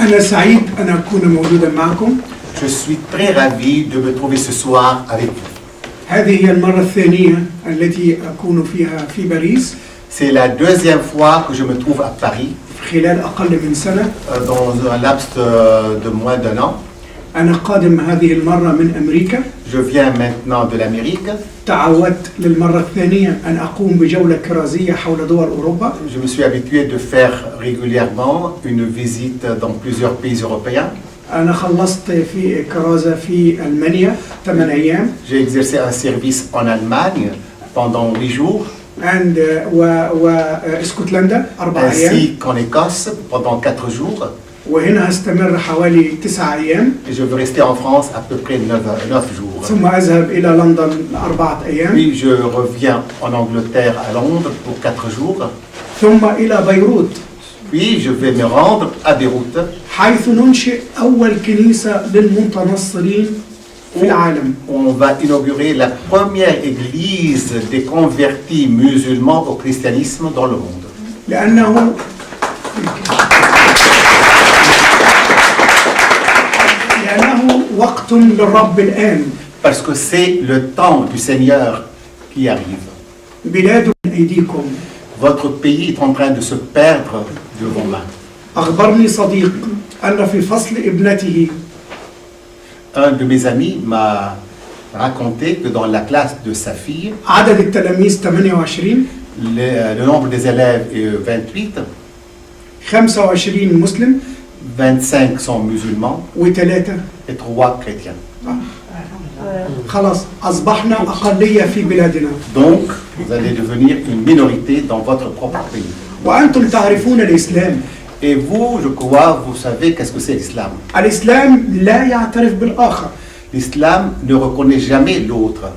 أنا سعيد أن أكون موجودا معكم. Je suis très ravi de me trouver ce soir avec vous. هذه هي المرة الثانية التي أكون فيها في باريس. C'est la deuxième fois que je me trouve à Paris, خلال أقل من سنة. dans un laps de moins d'un an. أنا قادم هذه المرة من أمريكا. Je viens maintenant de l'Amérique. تعودت للمرة الثانية أن أقوم بجولة كرازية حول دول أوروبا. Je me suis habitué de faire régulièrement une visite dans plusieurs pays européens. أنا خلصت في كرازة في ألمانيا 8 أيام. J'ai exercé un service en Allemagne pendant 8 jours, واسكتلندا 4 أيام. ainsi qu'en Écosse pendant 4 jours. وهنا هستمر حوالي 9 أيام. Et je veux rester en France à peu près 9 jours. ثم أذهب إلى لندن 4 أيام. Puis je reviens en Angleterre à Londres pour 4 jours. ثم إلى بيروت. Puis je vais me rendre à Beyrouth, حيث ننشئ أول كنيسة للمتنصرين في العالم. on va inaugurer la première église des convertis musulmans au christianisme dans le monde. لأنه وقت للرب الآن. Parce que c'est le temps du Seigneur qui arrive. بلاد من أيديكم. Votre pays est en train de se perdre de vos mains. أخبرني صديق أن في فصل ابنته Un de mes amis m'a raconté que dans la classe de sa fille, عدد التلاميذ 28. le nombre des élèves est 28, 25 مسلم 25 sont musulmans وثلاثة. et 3 chrétiens. خلاص أصبحنا أقلية في بلادنا. Donc, vous allez devenir une minorité dans votre propre pays. وأنتم تعرفون الإسلام. Et vous, je crois, vous savez qu'est-ce que c'est l'islam. الإسلام لا يعترف بالآخر. L'islam ne reconnaît jamais l'autre.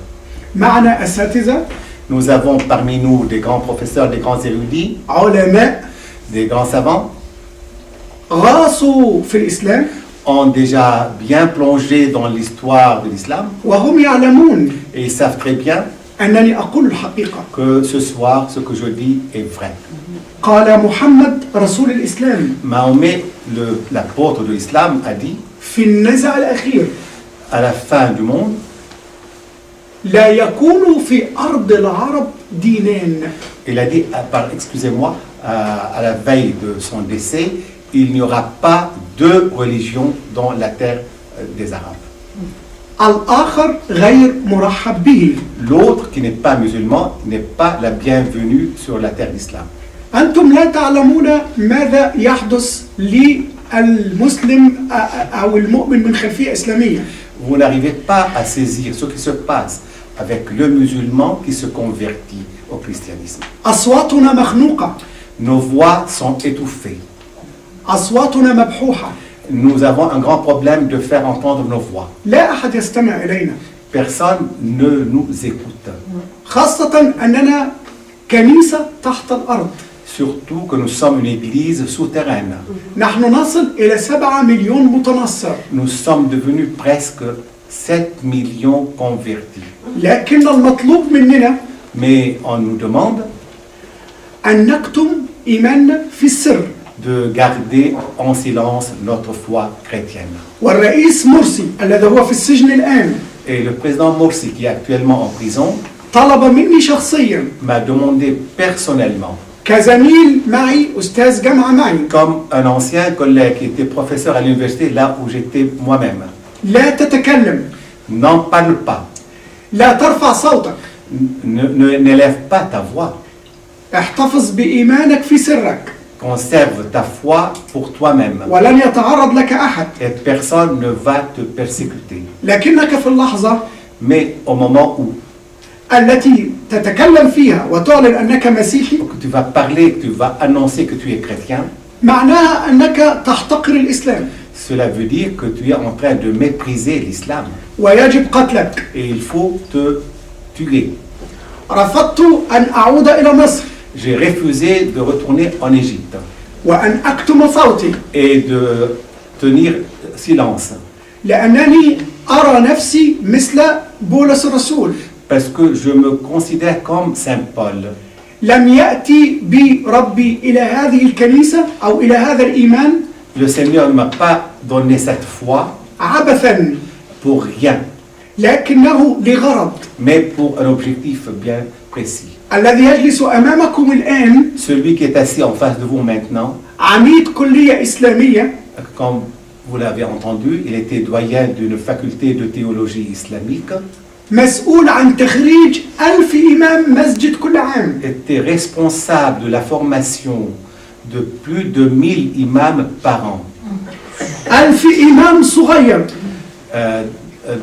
معنا أساتذة. Nous avons parmi nous des grands professeurs, des grands érudits, علماء. des grands savants, غاصوا في الإسلام. ont déjà bien plongé dans l'histoire de l'islam وهم يعلمون et ils savent très bien أنني أقول الحقيقة. que ce soir, ce que je dis est vrai. قال محمد رسول الإسلام Mahomet, l'apôtre de l'islam, a dit في النزع الأخير à la fin du monde, لا يكون في أرض العرب دينان. il a dit, excusez-moi, à la veille de son décès, il n'y aura pas deux religions dans la terre des Arabes. الآخر غير مرحب به. L'autre qui n'est pas musulman n'est pas la bienvenue sur la terre d'islam. أنتم لا تعلمون ماذا يحدث للمسلم أو المؤمن من خلفية إسلامية. Vous n'arrivez pas à saisir ce qui se passe avec le musulman qui se convertit au christianisme. أصواتنا مخنوقة. Nos voix sont étouffées. أصواتنا مبحوحة. Nous avons un grand problème de faire entendre nos voix. لا أحد يستمع إلينا. Personne ne nous écoute. خاصة أننا كنيسة تحت الأرض. Surtout que nous sommes une église souterraine. نحن نصل إلى 7 مليون متنصر. Nous sommes devenus presque 7 millions convertis. لكن المطلوب مننا Mais on nous demande أن نكتم إيماننا في السر. de garder en silence notre foi chrétienne. والرئيس مرسي الذي هو في السجن الآن Et le président Morsi, qui est actuellement en prison, طلب مني شخصيا m'a demandé personnellement, كزميل معي أستاذ جامعة معي، comme un ancien collègue qui était professeur à l'université là où j'étais moi-même, لا تتكلم، n'en parle pas, لا ترفع صوتك، n'élève pas ta voix, احتفظ بإيمانك في سرك، conserve ta foi pour toi-même, ولن يتعرض لك أحد، et personne ne va te persécuter. لكنك في اللحظة Mais au moment où التي تتكلم فيها وتعلن أنك مسيحي، tu vas parler, tu vas annoncer que tu es chrétien, معناها أنك تحتقر الإسلام، cela veut dire que tu es en train de mépriser l'islam ويجب قتلك. et il faut te tuer. رفضت أن أعود إلى مصر J'ai refusé de retourner en Égypte وأن أكتم صوتي et de tenir silence لأنني أرى نفسي مثل بولس الرسول. parce que je me considère comme Saint Paul. لم يأتي بربي إلى هذه الكنيسة أو إلى هذا الإيمان Le Seigneur ne m'a pas donné cette foi عبثا pour rien, لكنه لغرض. mais pour un objectif bien précis. الذي يجلس أمامكم الآن Celui qui est assis en face de vous maintenant, عميد كلية إسلامية comme vous l'avez entendu, il était doyen d'une faculté de théologie islamique, مسؤول عن تخريج 1000 إمام مسجد كل عام. était responsable de la formation de plus de 1000 imams par an. 1000 إمام صغير.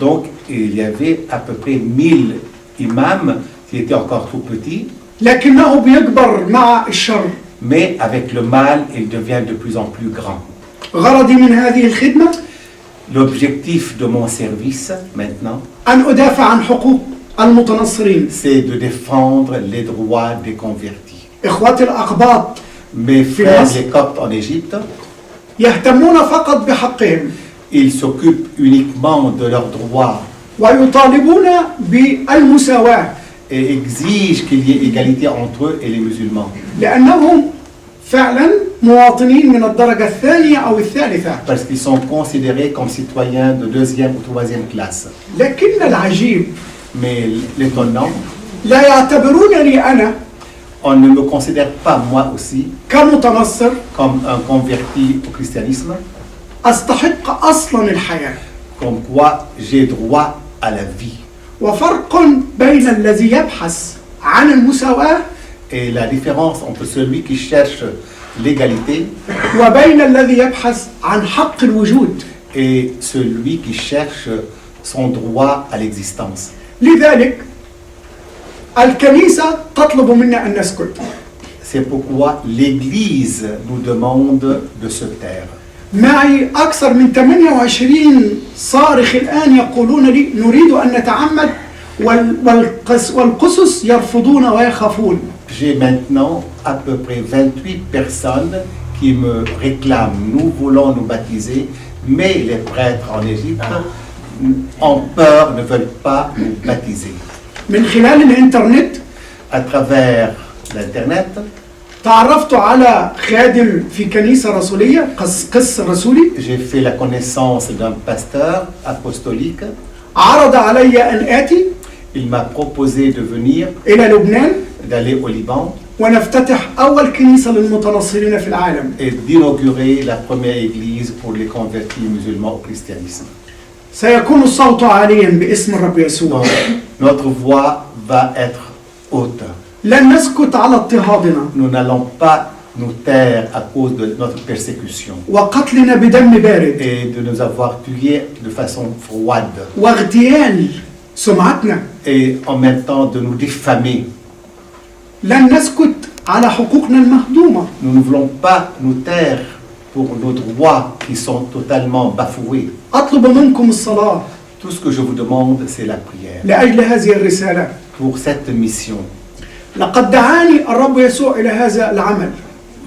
Donc, il y avait à peu près 1000 imams qui étaient encore tout petits, لكنه بيكبر مع الشر. mais avec le mal, il devient de plus en plus grand. غرضي من هذه الخدمة L'objectif de mon service maintenant, أن أدافع عن حقوق المتنصرين. c'est de défendre les droits des convertis. إخواتي الأقباط Mes frères, Merci. les Coptes en Égypte, يهتمون فقط بحقهم ils s'occupent uniquement de leurs droits ويطالبون بالمساواة et exigent qu'il y ait égalité entre eux et les musulmans. لأنهم فعلا مواطنين من الدرجة الثانية أو الثالثة. Parce qu'ils sont considérés comme citoyens de deuxième ou troisième classe. لكن العجيب Mais l'étonnant, لا يعتبرونني أنا on ne me considère pas moi aussi كمتنصر comme un converti au christianisme, أستحق أصلا الحياة. comme quoi j'ai droit à la vie. وفرق بين الذي يبحث عن المساواة Et la différence entre celui qui cherche l'égalité وبين الذي يبحث عن حق الوجود. et celui qui cherche son droit à l'existence. لذلك الكنيسة تطلب منا أن نسكت. C'est pourquoi l'Église nous demande de se taire. معي أكثر من 28 صارخ الآن يقولون لي نريد أن نتعمد والقسس يرفضون ويخافون. J'ai maintenant à peu près 28 personnes qui me réclament, nous voulons nous baptiser, mais les prêtres en Égypte ont peur, ne veulent pas nous baptiser. من خلال الإنترنت À travers l'Internet, تعرفت على خادم في كنيسة رسولية قس رسولي j'ai fait la connaissance d'un pasteur apostolique. عرض علي أن آتي Il m'a proposé de venir, إلى لبنان d'aller au Liban ونفتتح أول كنيسة للمتنصرين في العالم. et d'inaugurer la première église pour les convertis musulmans au christianisme. سيكون الصوت عاليا باسم الرب يسوع. Donc, notre voix va être haute. لن نسكت على اضطهادنا Nous n'allons pas nous taire à cause de notre persécution وقتلنا بدم بارد et de nous avoir tués de façon froide واغتيال سمعتنا. et en même temps de nous diffamer. لن نسكت على حقوقنا المهضومة. Nous ne voulons pas nous taire pour nos droits qui sont totalement bafoués. أطلب منكم الصلاة Tout ce que je vous demande, c'est la prière لأجل هذه الرسالة. pour cette mission. لقد دعاني الرب يسوع إلى هذا العمل.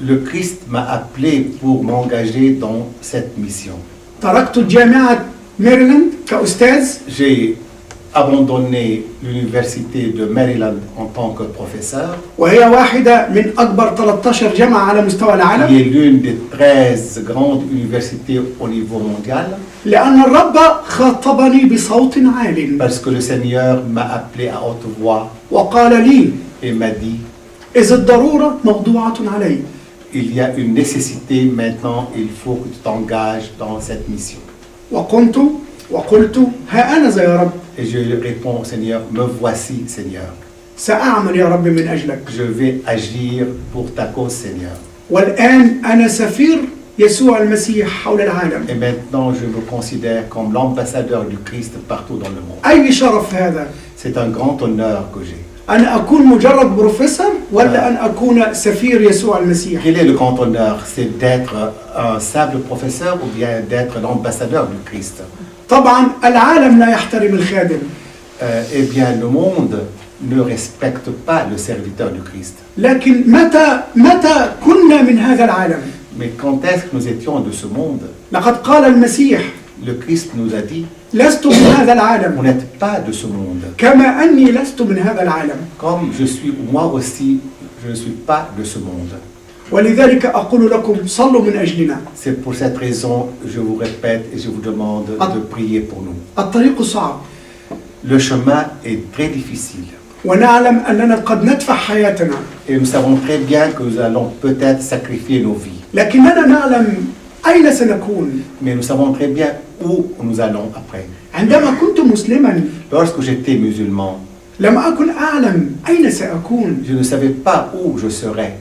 Le Christ m'a appelé pour m'engager dans cette mission. تركت جامعة ميريلاند كأستاذ J'ai abandonné l'université de Maryland en tant que professeur, وهي واحدة من أكبر 13 جامعة على مستوى qui العالم. est l'une des 13 grandes universités au niveau mondial, لأن الرب خاطبني بصوت عال parce que le Seigneur m'a appelé à haute voix وقال لي et m'a dit, إذا الضرورة موضوعة علي. il y a une nécessité maintenant, il faut que tu t'engages dans cette mission. وقلت ها أنا يا رب Et je réponds au Seigneur, me voici Seigneur, سأعمل يا رب من أجلك. je vais agir pour ta cause Seigneur. والآن أنا سفير يسوع المسيح حول العالم. Et maintenant je me considère comme l'ambassadeur du Christ partout dans le monde. أي شرف هذا؟ C'est un grand honneur que j'ai. أن أكون مجرد بروفيسور ولا أن أكون سفير يسوع المسيح؟ Quel est le grand honneur? C'est d'être un simple professeur ou bien d'être l'ambassadeur du Christ? طبعا العالم لا يحترم الخادم. Eh bien, le monde ne respecte pas le serviteur du Christ. لكن متى كنا من هذا العالم؟ Mais quand est-ce que nous étions de ce monde? لقد قال المسيح Le Christ nous a dit, لست من هذا vous العالم n'êtes pas de ce monde. كما أني لست من هذا العالم. Comme je suis, moi aussi, je ne suis pas de ce monde. ولذلك أقول لكم صلوا من أجلنا. C'est pour cette raison, je vous répète et je vous demande de prier pour nous. الطريق صعب Le chemin est très difficile. ونعلم أننا قد ندفع حياتنا، Et nous savons très bien que nous allons peut-être sacrifier nos vies. لكننا نعلم أين سنكون. Mais nous savons très bien où nous allons après. عندما كنت مسلما Lorsque j'étais musulman, لم أكن أعلم أين سأكون. je ne savais pas où je serais.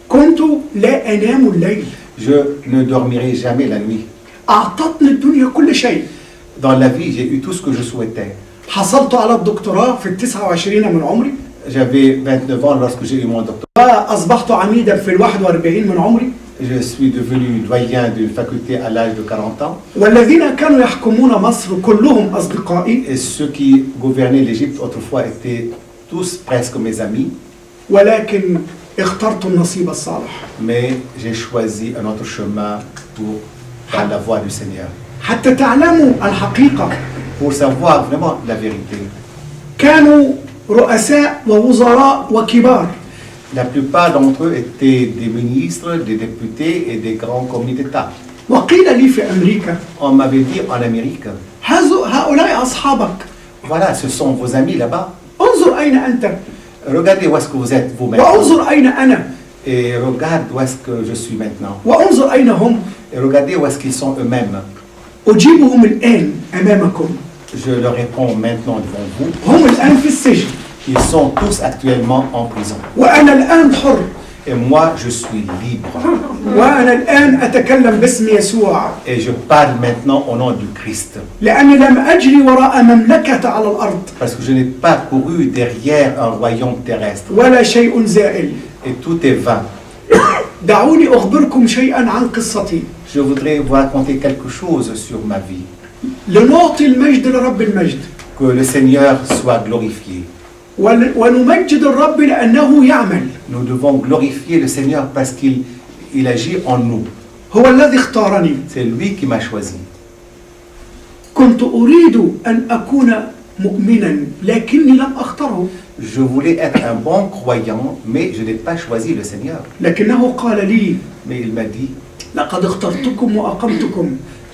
كنت لا أنام الليل. Je ne dormirai jamais la nuit. أعطتني الدنيا كل شيء. Dans la vie, j'ai eu tout ce que je souhaitais. حصلت على الدكتوراه في 29 من عمري. J'avais 29 ans lorsque j'ai eu mon doctorat. وأصبحت عميدا في 41 من عمري. Je suis devenu doyen d'une faculté à l'âge de 40 ans. والذين كانوا يحكمون مصر كلهم أصدقائي. Et ceux qui gouvernaient l'Égypte autrefois étaient tous presque mes amis. ولكن اخترت النصيب الصالح. Mais j'ai choisi un autre chemin pour prendre la voie du Seigneur. حتى تعلموا الحقيقة، Pour savoir vraiment la vérité. كانوا رؤساء ووزراء وكبار. La plupart d'entre eux étaient des ministres, des députés et des grands comités d'État. وقيل لي في أمريكا On m'avait dit en Amérique, هؤلاء أصحابك، voilà, ce sont vos amis là-bas. انظر أين أنت Regardez où est-ce que vous êtes vous-même. وانظر أين أنا Et regarde où est-ce que je suis maintenant. وانظر أين هم. Et regardez où est-ce qu'ils sont eux-mêmes. أجيبهم الآن أمامكم. Je leur réponds maintenant devant vous. هم الآن في السجن Ils sont tous actuellement en prison. وأنا الآن حر. Et moi, je suis libre. وأنا الآن أتكلم باسم يسوع. Et je parle maintenant au nom du Christ. لأني لم أجري وراء مملكة على الأرض Parce que je n'ai pas couru derrière un royaume terrestre. ولا شيء زائل. Et tout est vain. دعوني أخبركم شيئا عن قصتي. Je voudrais vous raconter quelque chose sur ma vie. لنعطي المجد لرب المجد. Que le Seigneur soit glorifié. ونمجد الرب لأنه يعمل. Nous devons glorifier le Seigneur parce qu'il agit en nous. هو الذي اختارني. C'est lui qui m'a choisi. كنت أريد أن أكون مؤمنا لكني لم أختاره. Je voulais être un bon croyant, mais je n'ai pas choisi le Seigneur. لكنه قال لي Mais il m'a dit, لقد اخترتكم وأقمتكم.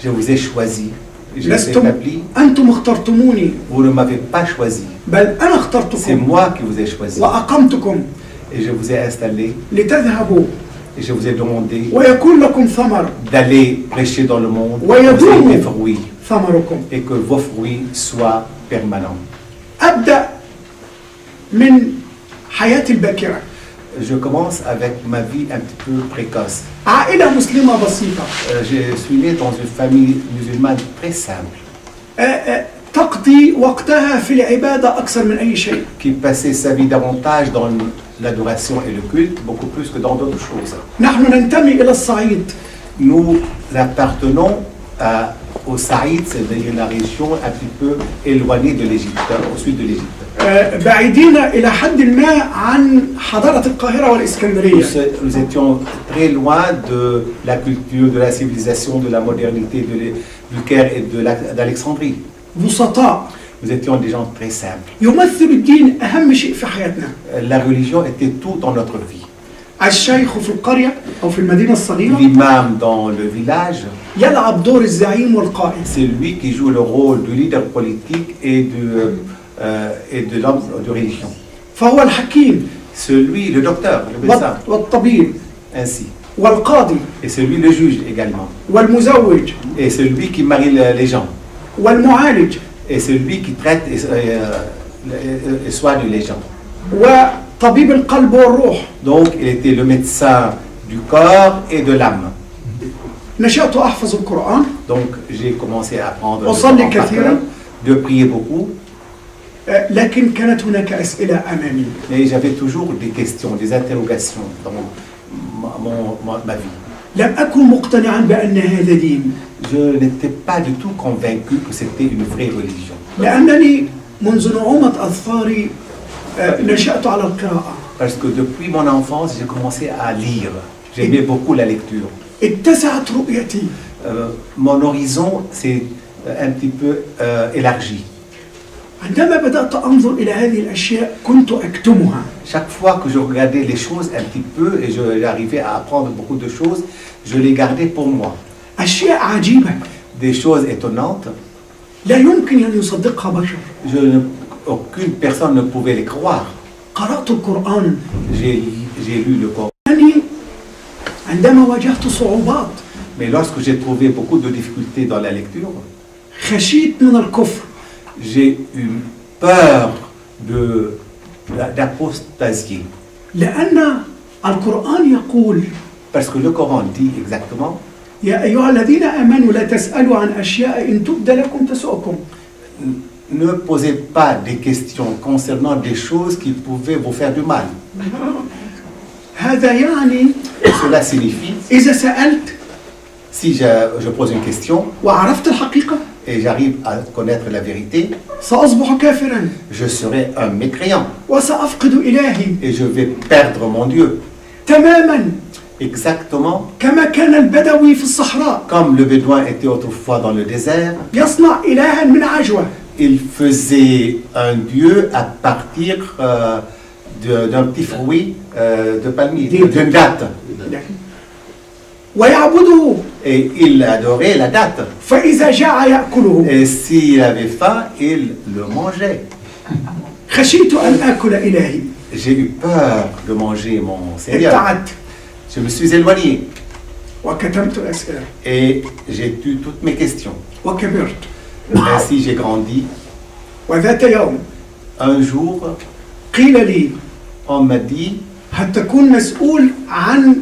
je vous ai choisi, je vous ai لستم établi. أنتم اخترتموني Vous ne m'avez pas choisi. بل أنا C'est اخترتكم moi qui vous ai choisi. وأقمتكم Et je vous ai installé لتذهبوا et je vous ai demandé ويكون لكم ثمر d'aller prêcher dans le monde, que ويدوم vous ayez des fruits ثمركم. et que vos fruits soient permanents. أبدأ من حياتي الباكرة. Je commence avec ma vie un petit peu précoce. عائلة مسلمة بسيطة Je suis né dans une famille musulmane très simple, تقضي وقتها في العبادة أكثر من أي شيء. qui passait sa vie davantage dans l'adoration et le culte, beaucoup plus que dans d'autres choses. نحن ننتمي إلى الصعيد. Nous appartenons au Saïd, c'est-à-dire la région un petit peu éloignée de l'Égypte, au sud de l'Égypte. بعيدين إلى حد ما عن حضارة القاهرة والإسكندرية. Nous étions très loin de la culture, de la civilisation, de la modernité du Caire et d'Alexandrie. بسطاء. Nous étions des gens très simples. يمثل الدين أهم شيء في حياتنا. La religion était tout dans notre vie. الشيخ في القرية أو في المدينة الصغيرة L'imam dans le village, يلعب دور الزعيم والقائد. c'est lui qui joue le rôle du leader politique et de l'homme de religion. فهو الحكيم Celui, le docteur, le médecin, والطبيب ainsi. والقاضي Et celui, le juge également. والمزوج Et celui qui marie les gens. والمعالج Et celui qui traite et soigne les gens. وطبيب القلب والروح. Donc, il était le médecin du corps et de l'âme. نشأت أحفظ القرآن. Donc, j'ai commencé à apprendre le أصلي Coran par كثيرا. cœur, de prier beaucoup. لكن كانت هناك أسئلة أمامي. Mais j'avais toujours des questions, des interrogations dans ma vie. لم أكن مقتنعا بأن هذا دين. Je n'étais pas du tout convaincu que c'était une vraie religion. لأنني منذ نعومة أظفاري نشأت على القراءة. Parce que depuis mon enfance, j'ai commencé à lire. J'aimais beaucoup la lecture. اتسعت رؤيتي. Mon horizon s'est un petit peu élargi. عندما بدأت أنظر إلى هذه الأشياء كنت أكتمها. Chaque fois que je regardais les choses un petit peu et j'arrivais à apprendre beaucoup de choses, je les gardais pour moi. أشياء عجيبة Des choses étonnantes, لا يمكن أن يصدقها بشر. aucune personne ne pouvait les croire. قرأت القرآن J'ai lu le Coran. يعني عندما واجهت صعوبات Mais lorsque j'ai trouvé beaucoup de difficultés dans la lecture, خشيت من الكفر j'ai eu peur d'apostasier. لأن القرآن يقول Parce que le Coran dit exactement, يا أيها الذين آمنوا لا تسألوا عن أشياء إن تبد لكم تسؤكم. ne posez pas des questions concernant des choses qui pouvaient vous faire du mal. هذا يعني Cela signifie, إذا سألت si je pose une question وعرفت الحقيقة et j'arrive à connaître la vérité, سأصبح كافرا je serai un mécréant وسأفقد إلهي et je vais perdre mon Dieu. تماما Exactement كما كان البدوي في الصحراء comme le bédouin était autrefois dans le désert, يصنع إلها من عجوة. il faisait un dieu à partir d'un petit fruit de palmier, d'une date. ويعبده Et il adorait la date. فإذا جاع يأكله. Et s'il avait faim, il le mangeait. خشيت أن آكل إلهي J'ai eu peur de manger mon Seigneur. ابتعدت Je me suis éloigné وكتمت الأسئلة et j'ai tué toutes mes questions. وكبرت. Ainsi j'ai grandi. وذات يوم Un jour, قيل لي on m'a dit, هل تكون مسؤول عن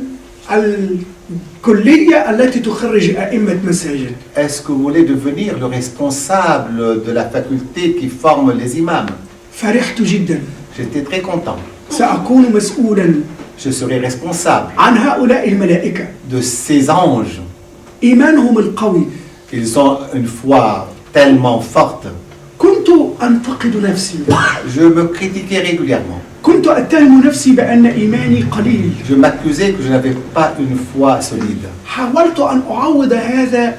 الكلية التي تخرج أئمة مساجد؟ est-ce que vous voulez devenir le responsable de la faculté qui forme les imams? فرحت جدا. J'étais très content. سأكون مسؤولا Je serai responsable عن هؤلاء الملائكة. de ces anges. إيمانهم القوي. Ils ont une foi tellement forte. كنت أنتقد نفسي. Je me critiquais régulièrement. كنت أتهم نفسي بأن إيماني قليل. Je m'accusais que je n'avais pas une foi solide. حاولت أن أعوض هذا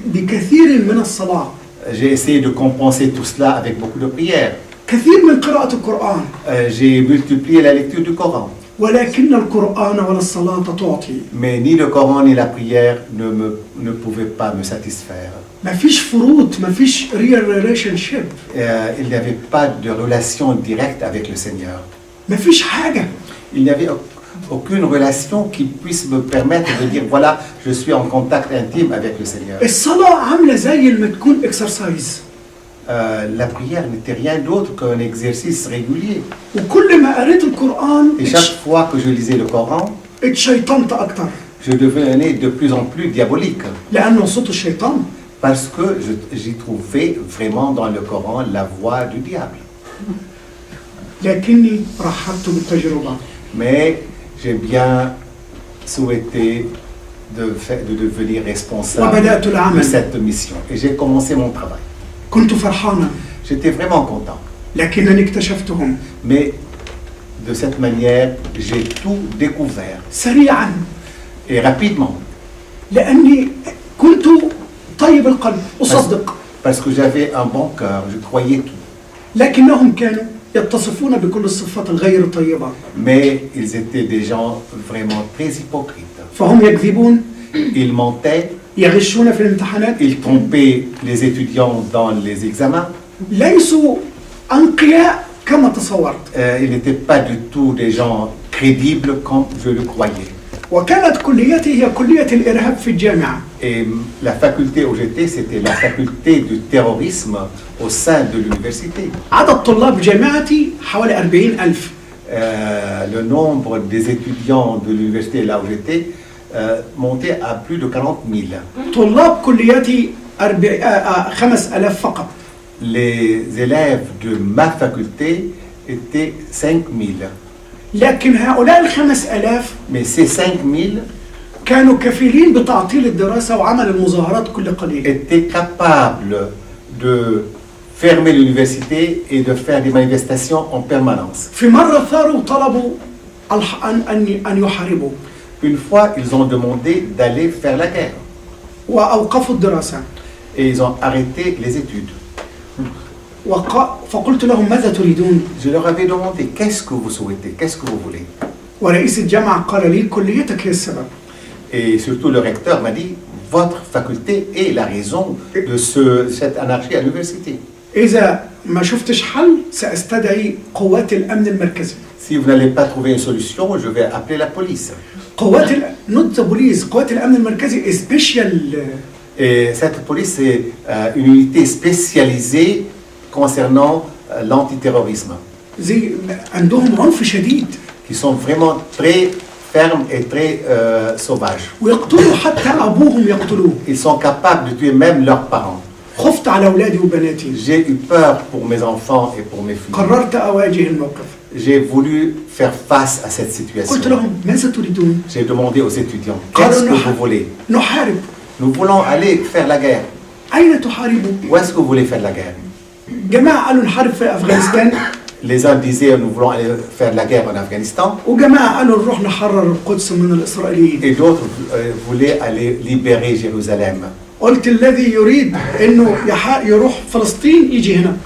بكثير من الصلاة. J'ai essayé de compenser tout cela avec beaucoup de prières. كثير من قراءة القرآن. J'ai multiplié la lecture du Coran. ولكن القرآن ولا الصلاة تعطي. Mais ni le Coran ni la prière ne pouvaient pas me satisfaire. ما فيش فروض، ما فيش real relationship. Il n'y avait pas de relation directe avec le Seigneur. ما فيش حاجة. Il n'y avait aucune relation qui puisse me permettre de dire voilà, je suis en contact intime avec le Seigneur. الصلاة عاملة زي ما تكون exercise. La prière n'était rien d'autre qu'un exercice régulier. وكل ما قريت القرآن Et chaque fois que je lisais le Coran, اتشيطنت أكتر. je devenais de plus en plus diabolique. لأنه صوت الشيطان. Parce que j'y trouvais vraiment dans le Coran la voix du diable. لكني رحبت بالتجربة. Mais j'ai bien souhaité de devenir responsable وبدأت de العمل. cette mission. Et j'ai commencé mon travail. كنت فرحانا. J'étais vraiment content. لكنني اكتشفتهم Mais de cette manière, j'ai tout découvert. سريعا. Et rapidement. لأني كنت طيب القلب أصدق. Parce que j'avais un bon cœur, je croyais tout. لكنهم كانوا يتصفون بكل الصفات الغير طيبة. Mais ils étaient des gens vraiment très hypocrites. فهم يكذبون. Ils mentaient, يغشون في الامتحانات. ils trompaient les étudiants dans les examens. ليسوا أنقياء كما تصورت. Ils n'étaient pas du tout des gens crédibles comme je le croyais. وكانت كليتي هي كلية الإرهاب في الجامعة. Et la faculté où j'étais, c'était la faculté du terrorisme au sein de l'université. عدد طلاب جامعتي حوالي 40,000. Le nombre des étudiants de l'université là où j'étais montait à plus de 40 000. طلاب كليتي 5,000 فقط. Les élèves de ma faculté étaient 5 000. لكن هؤلاء 5,000 Mais ces 5 000 كانوا كفيلين بتعطيل الدراسة وعمل المظاهرات كل قليل. étaient capables de fermer l'université et de faire des manifestations en permanence. في مرة ثاروا طلبوا أن يحاربوا. Une fois, ils ont demandé d'aller faire la guerre. وأوقفوا الدراسة. Et ils ont arrêté les études. فقلت لهم ماذا تريدون؟ Je leur avais demandé qu'est-ce que vous souhaitez, qu'est-ce que vous voulez. ورئيس الجامعة قال لي كليتك هي السبب. Et surtout le recteur m'a dit, votre faculté est la raison de cette anarchie à l'université. إذا ما شفتش حل سأستدعي قوات الأمن المركزي. Si vous n'allez pas trouver une solution, je vais appeler la police. not the police, قوات الأمن المركزي سبيشال. Et cette police est une unité spécialisée concernant l'antiterrorisme. عندهم عنف شديد. Qui sont vraiment très fermes et très sauvages. ويقتلوا حتى أبوهم يقتلوه. Ils sont capables de tuer même leurs parents. خفت على أولادي وبناتي. J'ai eu peur pour mes enfants et pour mes filles. قررت أواجه الموقف. J'ai voulu faire face à cette situation. قلت لهم ماذا تريدون؟ J'ai demandé aux étudiants, qu'est-ce que vous voulez? نحارب. Nous voulons aller faire la guerre. أين تحاربون؟ Où est-ce que vous voulez faire la guerre? جماعة قالوا نحارب في أفغانستان. Les uns disaient, nous voulons aller faire la guerre en Afghanistan. وجماعة قالوا نروح نحرر القدس من الإسرائيليين. Et d'autres voulaient aller libérer Jérusalem. قلت الذي يريد إنه يروح فلسطين يجي هنا.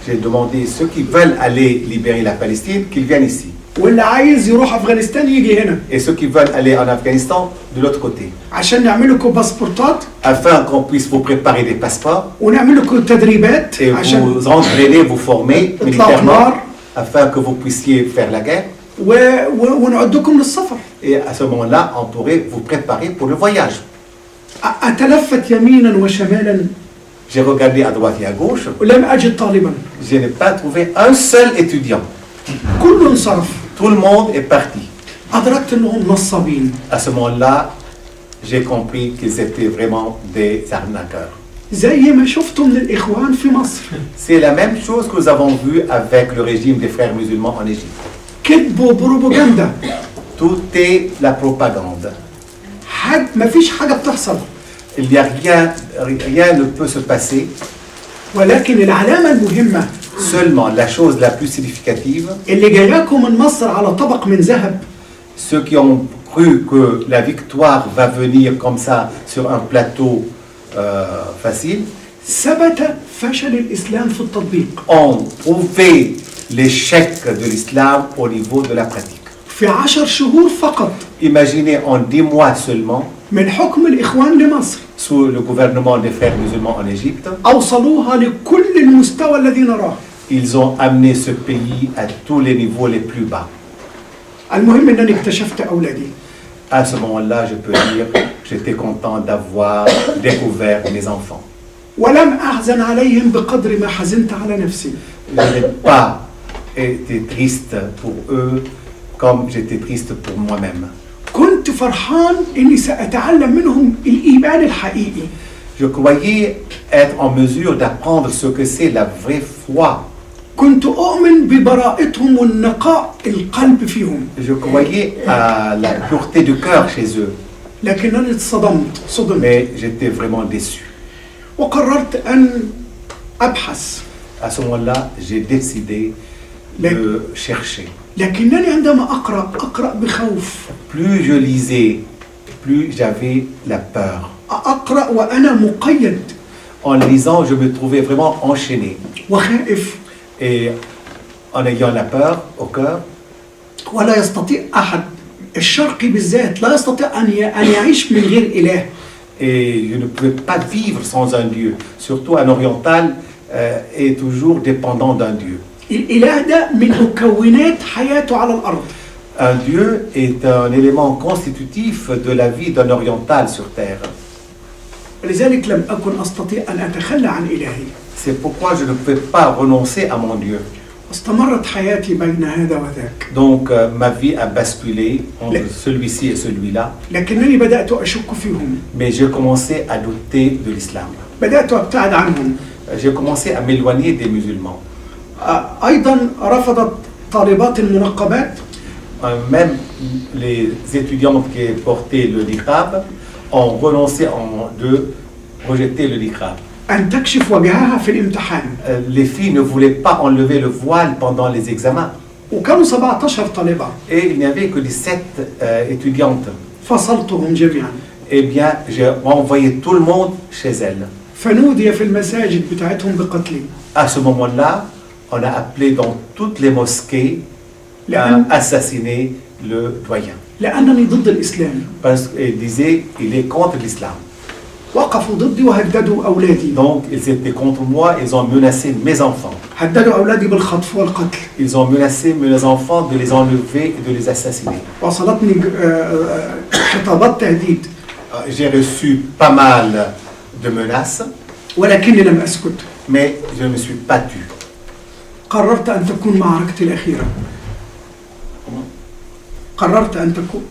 J'ai demandé ceux qui veulent aller libérer la Palestine qu'ils viennent ici. واللي عايز يروح أفغانستان يجي هنا. Et ceux qui veulent aller en Afghanistan de l'autre côté. عشان نعمل لكم باسبورتات. Afin qu'on puisse vous préparer des passeports. ونعمل لكم تدريبات. Et vous entraîner, vous former militairement. Afin que vous puissiez faire la guerre. ونعدكم للسفر. Et à ce moment-là, on pourrait vous préparer pour le voyage. أتلفت يمينا وشمالا. J'ai regardé à droite et à gauche. ولم أجد طالبا. Je n'ai pas trouvé un seul étudiant. كله انصرف. Tout le monde est parti. أدركت إنهم نصابين. À ce moment-là, j'ai compris qu'ils étaient vraiment des arnaqueurs. زي ما شفتوا من الإخوان في مصر. C'est la même chose que nous avons vu avec le régime des frères musulmans en Égypte. كذب وبروباغندا. Tout est la propagande. ما فيش حاجة بتحصل. Il n'y a rien ne peut se passer. ولكن العلامة المهمة. Seulement la chose la plus significative. اللي جاياكم من مصر على طبق من ذهب. Ceux qui ont cru que la victoire va venir comme ça sur un plateau facile. ثبت فشل الإسلام في التطبيق. Ont prouvé l'échec de l'islam au niveau de la pratique. في 10 شهور فقط. Imaginez en 10 mois seulement. من حكم الإخوان لمصر. Sous le gouvernement des frères musulmans en Égypte. أوصلوها لكل المستوى الذي نراه. Ils ont amené ce pays à tous les niveaux les plus bas. المهم أنني اكتشفت أولادي. À ce moment-là, je peux dire, j'étais content d'avoir découvert mes enfants. ولم أحزن عليهم بقدر ما حزنت على نفسي. Je n'ai pas été triste pour eux comme j'étais triste pour moi-même. كنت فرحان إني سأتعلم منهم الإيمان الحقيقي. Je croyais être en mesure d'apprendre ce que c'est la vraie foi. كنت أؤمن ببراءتهم والنقاء القلب فيهم. Je croyais à la pureté du cœur chez eux. لكنني صدمت. Mais j'étais vraiment déçu. وقررت أن أبحث. À ce moment-là, j'ai décidé de chercher. لكنني عندما أقرأ بخوف. Plus je lisais, plus j'avais la peur. أقرأ وأنا مقيد. En lisant, je me trouvais vraiment enchaîné. وخائف. Et en ayant la peur au cœur. ولا يستطيع أحد الشرقي بالذات لا يستطيع أن يعيش من غير إله. Et je ne pouvais pas vivre sans un Dieu. Surtout un oriental est toujours dépendant d'un Dieu. الإله ده من مكونات حياته على الأرض. Un Dieu est un élément constitutif de la vie d'un oriental sur terre. لذلك لم أكن أستطيع أن أتخلى عن إلهي. C'est pourquoi je ne pouvais pas renoncer à mon Dieu. استمرت حياتي بين هذا وذاك. Donc ma vie a basculé entre celui-ci et celui-là. لكنني بدأت أشك فيهم. Mais j'ai commencé à douter de l'islam. بدأت أبتعد عنهم. J'ai commencé à m'éloigner des musulmans. أيضا رفضت طالبات المنقبات. Même les étudiantes qui portaient le niqab ont renoncé de rejeter le niqab. أن تكشف وجهها في الامتحان. Les filles ne voulaient pas enlever le voile pendant les examens. وكانوا 17 طالبة. Et il n'y avait que 17 étudiantes. فصلتهم جميعا. Eh bien, j'ai envoyé tout le monde chez elles. فنودي في المساجد بتاعتهم بقتلي. À ce moment-là, on a appelé dans toutes les mosquées à لأن assassiner le doyen. لأنني ضد الإسلام. Parce qu'il disait il est contre l'islam. وقفوا ضدي وهددوا أولادي. Donc ils étaient contre moi, ils ont menacé mes enfants. هددوا أولادي بالخطف والقتل. Ils ont menacé mes enfants de les enlever et de les assassiner. وصلتني خطابات تهديد. J'ai reçu pas mal de menaces, ولكني لم أسكت. mais je ne me suis pas tu. قررت أن تكون معركتي الأخيرة. قررت أن تكون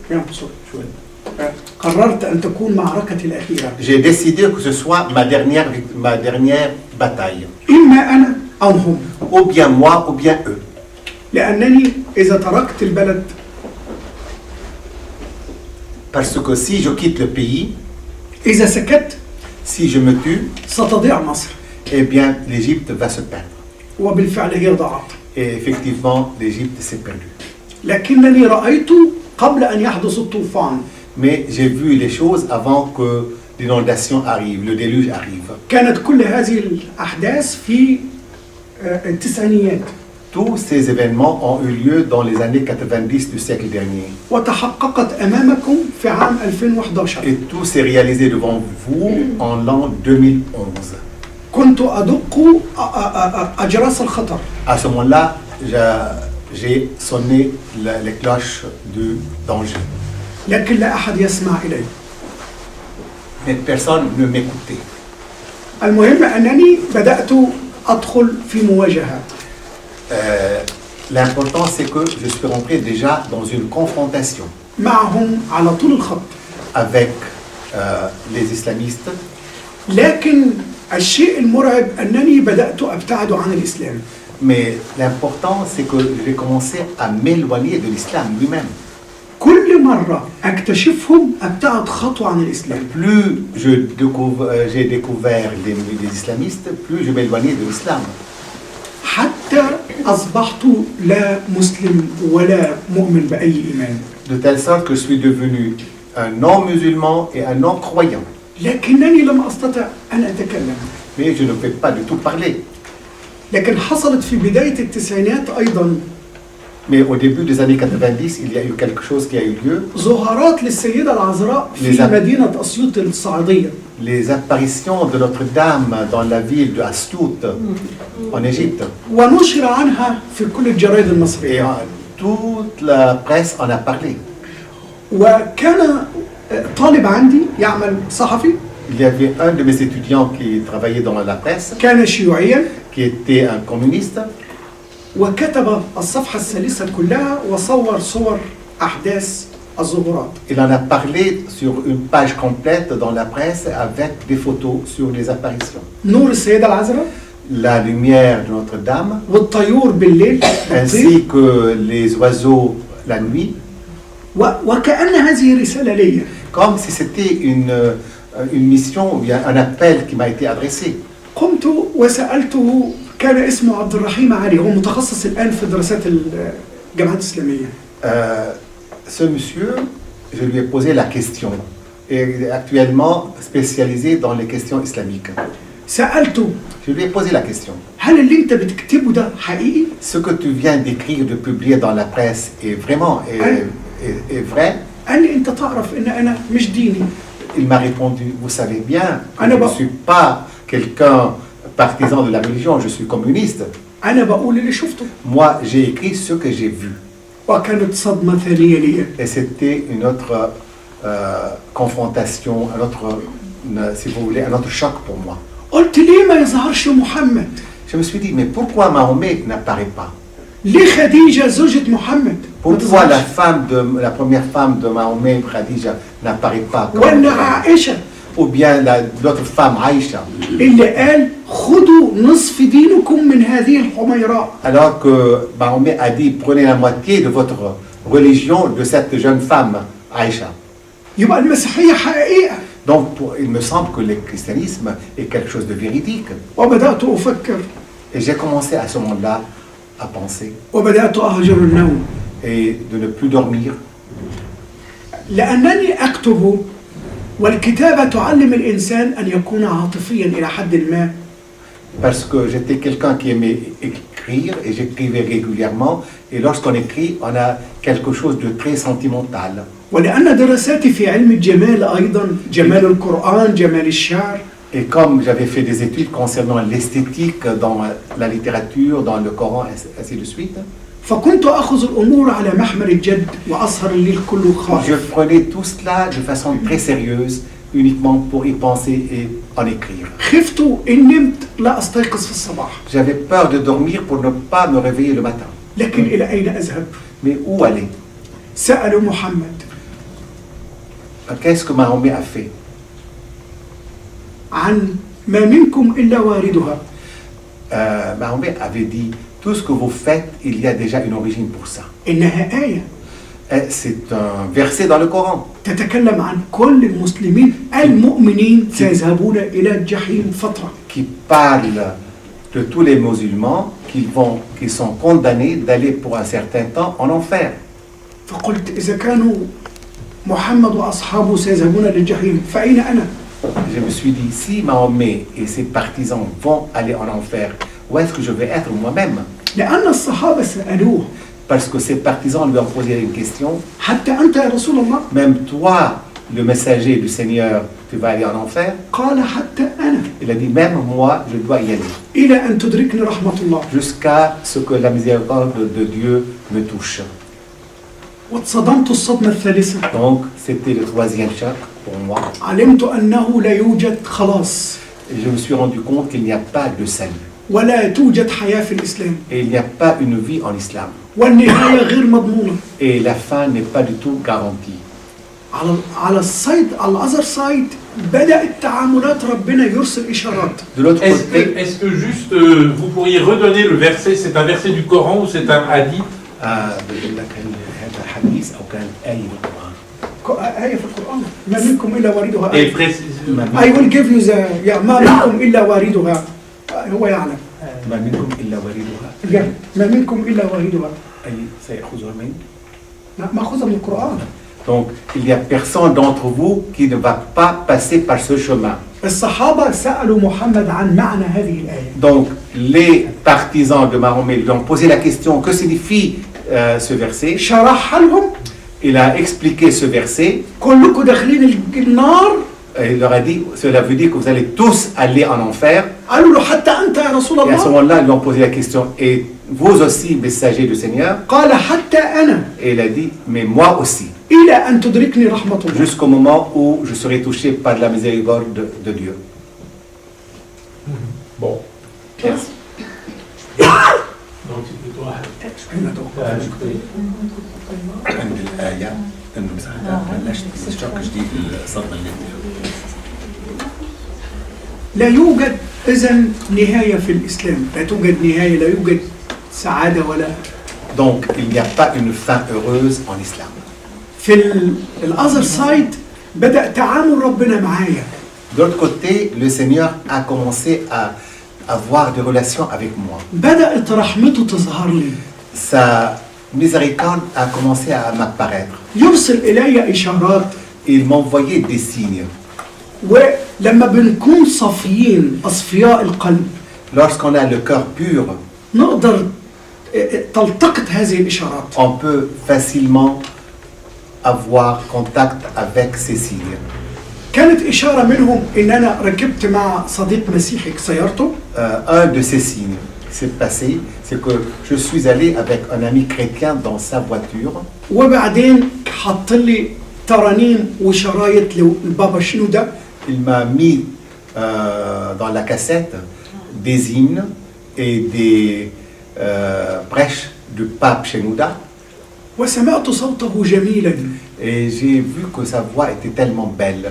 قررت أن تكون معركتي الأخيرة. J'ai décidé que ce soit ma dernière bataille. إما أنا أو هم. Ou bien moi, ou bien eux. لأنني إذا تركت البلد Parce que si je quitte le pays, إذا سكت si je me tue, ستضيع مصر. eh bien l'Égypte va se perdre. وبالفعل هي ضاعت. Et effectivement, l'Égypte s'est perdue. لكنني رأيت قبل أن يحدث الطوفان. Mais j'ai vu les choses avant que l'inondation arrive, le déluge arrive. كانت كل هذه الأحداث في التسعينيات. Tous ces événements ont eu lieu dans les années 90 du siècle dernier. وتحققت أمامكم في عام 2011. Et tout s'est réalisé devant vous en l'an 2011. كنت أدق أجراس الخطر. À ce moment-là, j'ai sonné les cloches du danger. لكن لا أحد يسمع إلي. Mais personne ne m'écoutait. المهم أنني بدأت أدخل في مواجهة. L'important, c'est que je suis rentré déjà dans une confrontation معهم على طول الخط. avec les islamistes. لكن الشيء المرعب أنني بدأت أبتعد عن الإسلام. Mais l'important, c'est que j'ai commencé à m'éloigner de l'islam lui-même. كل مرة أكتشفهم أبتعد خطوة عن الإسلام. Plus j'ai découvert les islamistes, plus je m'éloignais de l'islam. حتى أصبحت لا مسلم ولا مؤمن بأي إيمان. De telle sorte que je suis devenu un non-musulman et un non-croyant. لكنني لم أستطع أن أتكلم. Mais je ne peux pas du tout parler. لكن حصلت في بداية التسعينات أيضا Mais au début des années 90, il y a eu quelque chose qui a eu lieu. ظهارات للسيدة العذراء في مدينة أسيوط الصعيدية. Les apparitions de Notre-Dame dans la ville de Astout, en Égypte. ونشر عنها في كل الجرائد Et المصرية. toute la presse en a parlé. وكان طالب عندي يعمل صحفي. Il y avait un de mes étudiants qui travaillait dans la presse, كان شيوعيا. qui était un communiste. وكتب الصفحة الثالثة كلها وصور صور أحداث الظهورات. Il en a parlé sur une page complète dans la presse avec des photos sur les apparitions. نور السيدة العذراء. La lumière de Notre-Dame, والطيور بالليل. ainsi que les oiseaux la nuit, وكأن هذه رسالة لي. comme si c'était une mission ou bien un appel qui m'a été adressé. قمت وسألته. كان اسمه عبد الرحيم علي. هو متخصص الآن في دراسات الجامعات الإسلامية. Ce monsieur, je lui ai posé la question. Et il est actuellement spécialisé dans les questions islamiques. سألته. Je lui ai posé la question. هل اللي أنت بتكتبه ده حقيقي؟ Ce que tu viens d'écrire, de publier dans la presse est vraiment est vrai. قال لي أنت تعرف إن أنا مش ديني. Il m'a répondu, vous savez bien, que Ah, je ne bon. suis pas quelqu'un partisan de la religion, je suis communiste. أنا بقول اللي شفته. Moi, j'ai écrit ce que j'ai vu. وكانت صدمة ثانية لي. Et c'était une autre confrontation, si vous voulez, un autre choc pour moi. قلت ليه ما يظهرش محمد؟ Je me suis dit, mais pourquoi Mahomet n'apparaît pas? ليه خديجة زوجة محمد؟ Pourquoi la première femme de Mahomet, Khadija, n'apparaît pas? وأن عائشة Ou bien l'autre femme, Aïcha. اللي قال خذوا نصف دينكم من هذه الحميراء. Alors que Mahomet a dit, prenez la moitié de votre religion de cette jeune femme, Aïcha. يبقى المسيحية حقيقة. Donc, il me semble que le christianisme est quelque chose de véridique. وبدأت أفكر. Et j'ai commencé à ce moment-là à penser وبدأت أهجر النوم. et de ne plus dormir. لأنني أكتب والكتابة تعلم الإنسان أن يكون عاطفيا إلى حد ما. Parce que j'étais quelqu'un qui aimait écrire et j'écrivais régulièrement. Et lorsqu'on écrit, on a quelque chose de très sentimental. ولأن دراساتي في علم الجمال أيضا جمال القرآن جمال الشعر. Et comme j'avais fait des études concernant l'esthétique dans la littérature, dans le Coran, ainsi de suite, فكنت أخذ الأمور على محمل الجد وأسهر الليل كله je خائف. prenais tout cela de façon très sérieuse, uniquement pour y penser et en écrire. خفت إن نمت لا أستيقظ في الصباح. J'avais peur de dormir pour ne pas me réveiller le matin. لكن إلى أين أذهب؟ Mais où aller? سألوا محمد Qu'est-ce que Mahomet a fait? عن ما منكم إلا واردها. Mahomet avait dit, tout ce que vous faites, il y a déjà une origine pour ça. إنها آية C'est un verset dans le Coran تتكلم عن كل المسلمين المؤمنين سيذهبون إلى الجحيم فترة. qui parle de tous les musulmans qui sont condamnés d'aller pour un certain temps en enfer. فقلت إذا كانوا محمد وأصحابه سيذهبون للجحيم فأين أنا؟ Je me suis dit, si Mahomet et ses partisans vont aller en enfer, où est-ce que je vais être moi-même? لأن الصحابة سألوه Parce que ses partisans lui ont posé une question. حتى أنت يا رسول الله؟ Même toi, le messager du Seigneur, tu vas aller en enfer? قال حتى أنا Il a dit, même moi, je dois y aller. إلى أن تدركني رحمة الله. Jusqu'à ce que la miséricorde de Dieu me touche. واتصدمت الصدمة الثالثة. Donc, c'était le troisième choc pour moi. علمت أنه لا يوجد خلاص Et je me suis rendu compte qu'il n'y a pas de salut. ولا توجد حياة في الإسلام Et il n'y a pas une vie en islam. والنهاية غير مضمونة. Et la fin n'est pas du tout garantie. على السايد على الأذر سايد بدأت تعاملات ربنا يرسل إشارات. De l'autre côté, Est-ce que juste vous pourriez redonner le verset? C'est un verset du Coran ou c'est un hadith? بقول لك هذا حديث او كانت آية في القرآن. آية في القرآن ما منكم إلا واردها. Et précisément. I will give you the ما منكم إلا واردها. هو يعلم. ما منكم إلا واردها. ما منكم إلا واردها. أي سيأخذها من؟ مأخوذة من القرآن. Donc, il n'y a personne d'entre vous qui ne va pas passer par ce chemin. الصحابة سألوا محمد عن معنى هذه الآية. Donc, les partisans de Mahomet lui ont posé la question, que signifie ce verset? شرح لهم Il a expliqué ce verset. كلكم داخلين النار. Il leur a dit, cela veut dire que vous allez tous aller en enfer. قالوا له حتى أنت يا رسول Et à ce الله. moment-là, ils lui ont posé la question, et vous aussi, messagers du Seigneur? قال حتى أنا Et il a dit, mais moi aussi, إلى أن تدركني رحمة الله. jusqu'au moment où je serai touché par la miséricorde de Dieu. Bon. Merci. Donc c'est plutôt à ajouter. عند الآية إنه بلشت شق جديد الصدمة اللي لا يوجد إذن نهاية في الإسلام. لا توجد نهاية لا يوجد سعادة ولا. Donc, il n'y a pas une fin heureuse en islam. في الأذر سايد بدأ تعامل ربنا معايا. De l'autre côté, le Seigneur a commencé à avoir des relations avec moi. بدأت رحمته تظهر لي. Sa miséricorde a commencé à m'apparaître. يرسل إلي إشارات. Il m'envoyait des signes. ولما بنكون صافيين أصفياء القلب Lorsqu'on a le cœur pur, نقدر تلتقط هذه الإشارات. on peut facilement avoir contact avec ces signes. كانت إشارة منهم إن أنا ركبت مع صديق مسيحي سيارته. Un de ces signes qui s'est passé, c'est que je suis allé avec un ami chrétien dans sa voiture. وبعدين حط لي ترانيم وشرايط للبابا شنودة. Il m'a mis dans la cassette des hymnes et des prêches du pape Shenouda. وسمعت صوته جميلا. Et j'ai vu que sa voix était tellement belle,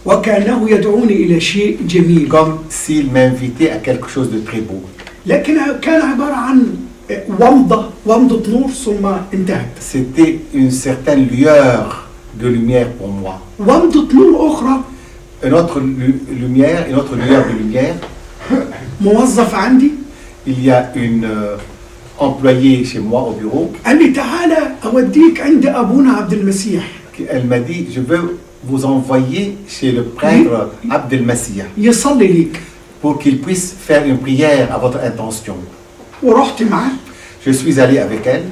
وكأنه يدعوني إلى شيء جميل. comme s'il m'invitait à quelque chose de très beau. لكن كان عبارة عن ومضة نور ثم انتهت. C'était une certaine lueur de lumière pour moi. ومضة نور أخرى. Une autre lumière, une autre lueur de lumière. موظف عندي. Il y a une employée chez moi au bureau. قال لي تعالى أوديك عند أبونا عبد المسيح. Elle m'a dit, je veux vous envoyer chez le prêtre Abdel Massih يصلي ليك. pour qu'il puisse faire une prière à votre intention. ورحت معاه Je suis allé avec elle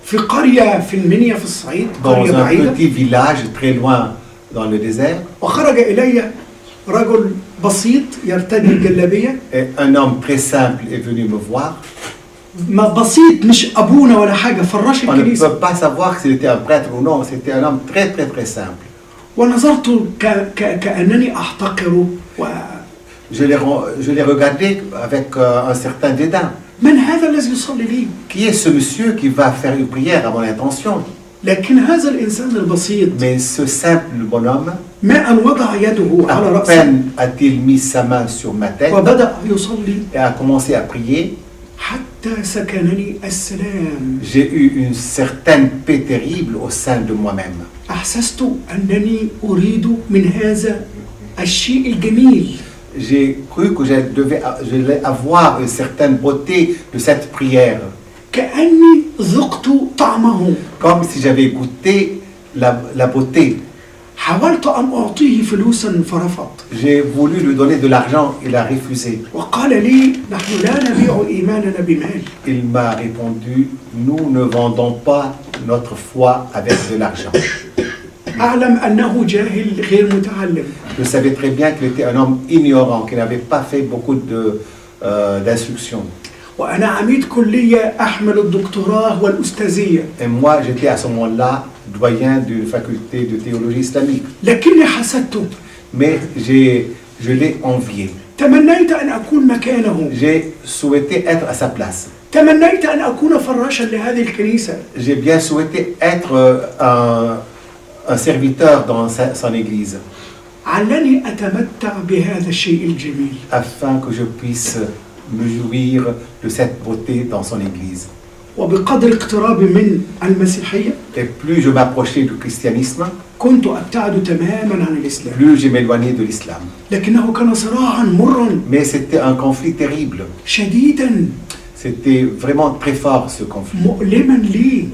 في قرية في المنيا في الصعيد، dans قرية un بعيدة. petit village très loin dans le désert. وخرج إلي رجل بسيط يرتدي الجلابية. Et un homme très simple est venu me voir. ما بسيط مش أبونا ولا حاجة، فراش On ne الكنيسة. peut pas savoir s'il était un prêtre ou non, c'était un homme très très très simple. ونظرت كأنني أحتقره. Je l'ai regardé avec un certain dédain. من هذا الذي يصلي لي؟ Qui est ce monsieur qui va faire une prière à mon intention? لكن هذا الإنسان البسيط Mais ce simple bonhomme, ما أن وضع يده على à رأسي peine a-t-il mis sa main sur ma tête وبدأ يصلي et a commencé à prier, حتى سكنني السلام. j'ai eu une certaine paix terrible au sein de moi-même. أحسست أنني أريد من هذا الشيء الجميل. J'ai cru que je devais avoir une certaine beauté de cette prière, كأني ذقت طعمه. comme si j'avais goûté la beauté. حاولت أن أعطيه فلوسا فرفض. J'ai voulu lui donner de l'argent, il a refusé. وقال لي نحن لا نبيع إيماننا بمال. Il m'a répondu, nous ne vendons pas notre foi avec de l'argent. أعلم أنه جاهل غير متعلم. Je savais très bien qu'il était un homme ignorant, qui n'avait pas fait beaucoup d'instructions. وأنا عميد كلية أحمل الدكتوراه والأستاذية. Et moi, j'étais à ce moment-là doyen d'une faculté de théologie islamique. لكني حسدته. Mais je l'ai envié. تمنيت أن أكون مكانه. J'ai souhaité être à sa place. تمنيت أن أكون فراشا لهذه الكنيسة. J'ai bien souhaité être un serviteur dans son église, علني أتمتع بهذا الشيء الجميل. afin que je puisse me jouir de cette beauté dans son église. وبقدر اقترابي من المسيحية Et plus je m'approchais du christianisme, كنت أبتعد تماما عن الإسلام. plus je m'éloignais de l'islam. لكنه كان صراعا مرا Mais c'était un conflit terrible. شديدا C'était vraiment très fort ce conflit. مؤلما لي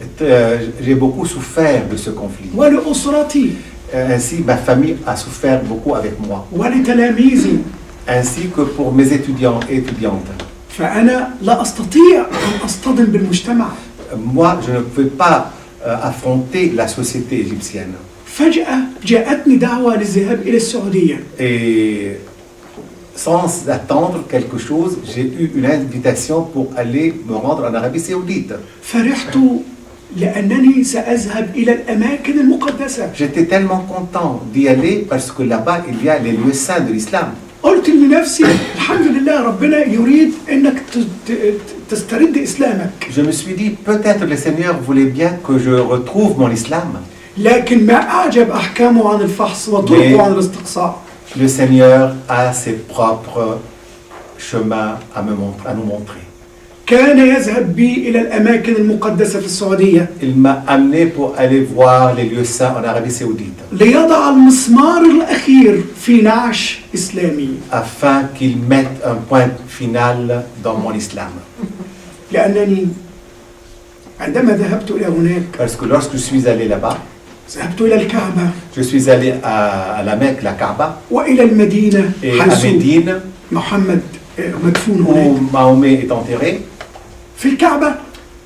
J'ai beaucoup souffert de ce conflit. ولأسرتي Ainsi, ma famille a souffert beaucoup avec moi, ولتلاميذي. ainsi que pour mes étudiants et étudiantes. فأنا لا أستطيع أن أصطدم بالمجتمع. Moi, je ne pouvais pas affronter la société égyptienne. فجأة جاءتني دعوة للذهاب إلى السعودية. Et sans attendre quelque chose, j'ai eu une invitation pour aller me rendre en Arabie Saoudite. فرحت لأنني سأذهب إلى الأماكن المقدسة. J'étais tellement content d'y aller parce que là-bas, il y a les lieux saints de l'islam. قلت لنفسي الحمد لله ربنا يريد انك تسترد اسلامك. Je me suis dit, peut-être le Seigneur voulait bien que je retrouve mon islam. لكن ما أعجب أحكامه عن الفحص وطرقه عن الاستقصاء. Le Seigneur a ses propres chemins à nous montrer. كان يذهب بي إلى الأماكن المقدسة في السعودية. Il m'a amené pour aller voir les lieux saints en Arabie Saoudite, ليضع المسمار الأخير في نعش إسلامي. afin qu'il mette un point final dans mon islam. لأنني عندما ذهبت إلى هناك Parce que lorsque je suis allé là-bas, ذهبت إلى الكعبة je suis allé à la Mecque, la Kaaba, وإلى المدينة et à حيث Médine, محمد مدفون où هناك. Mahomet est enterré. في الكعبة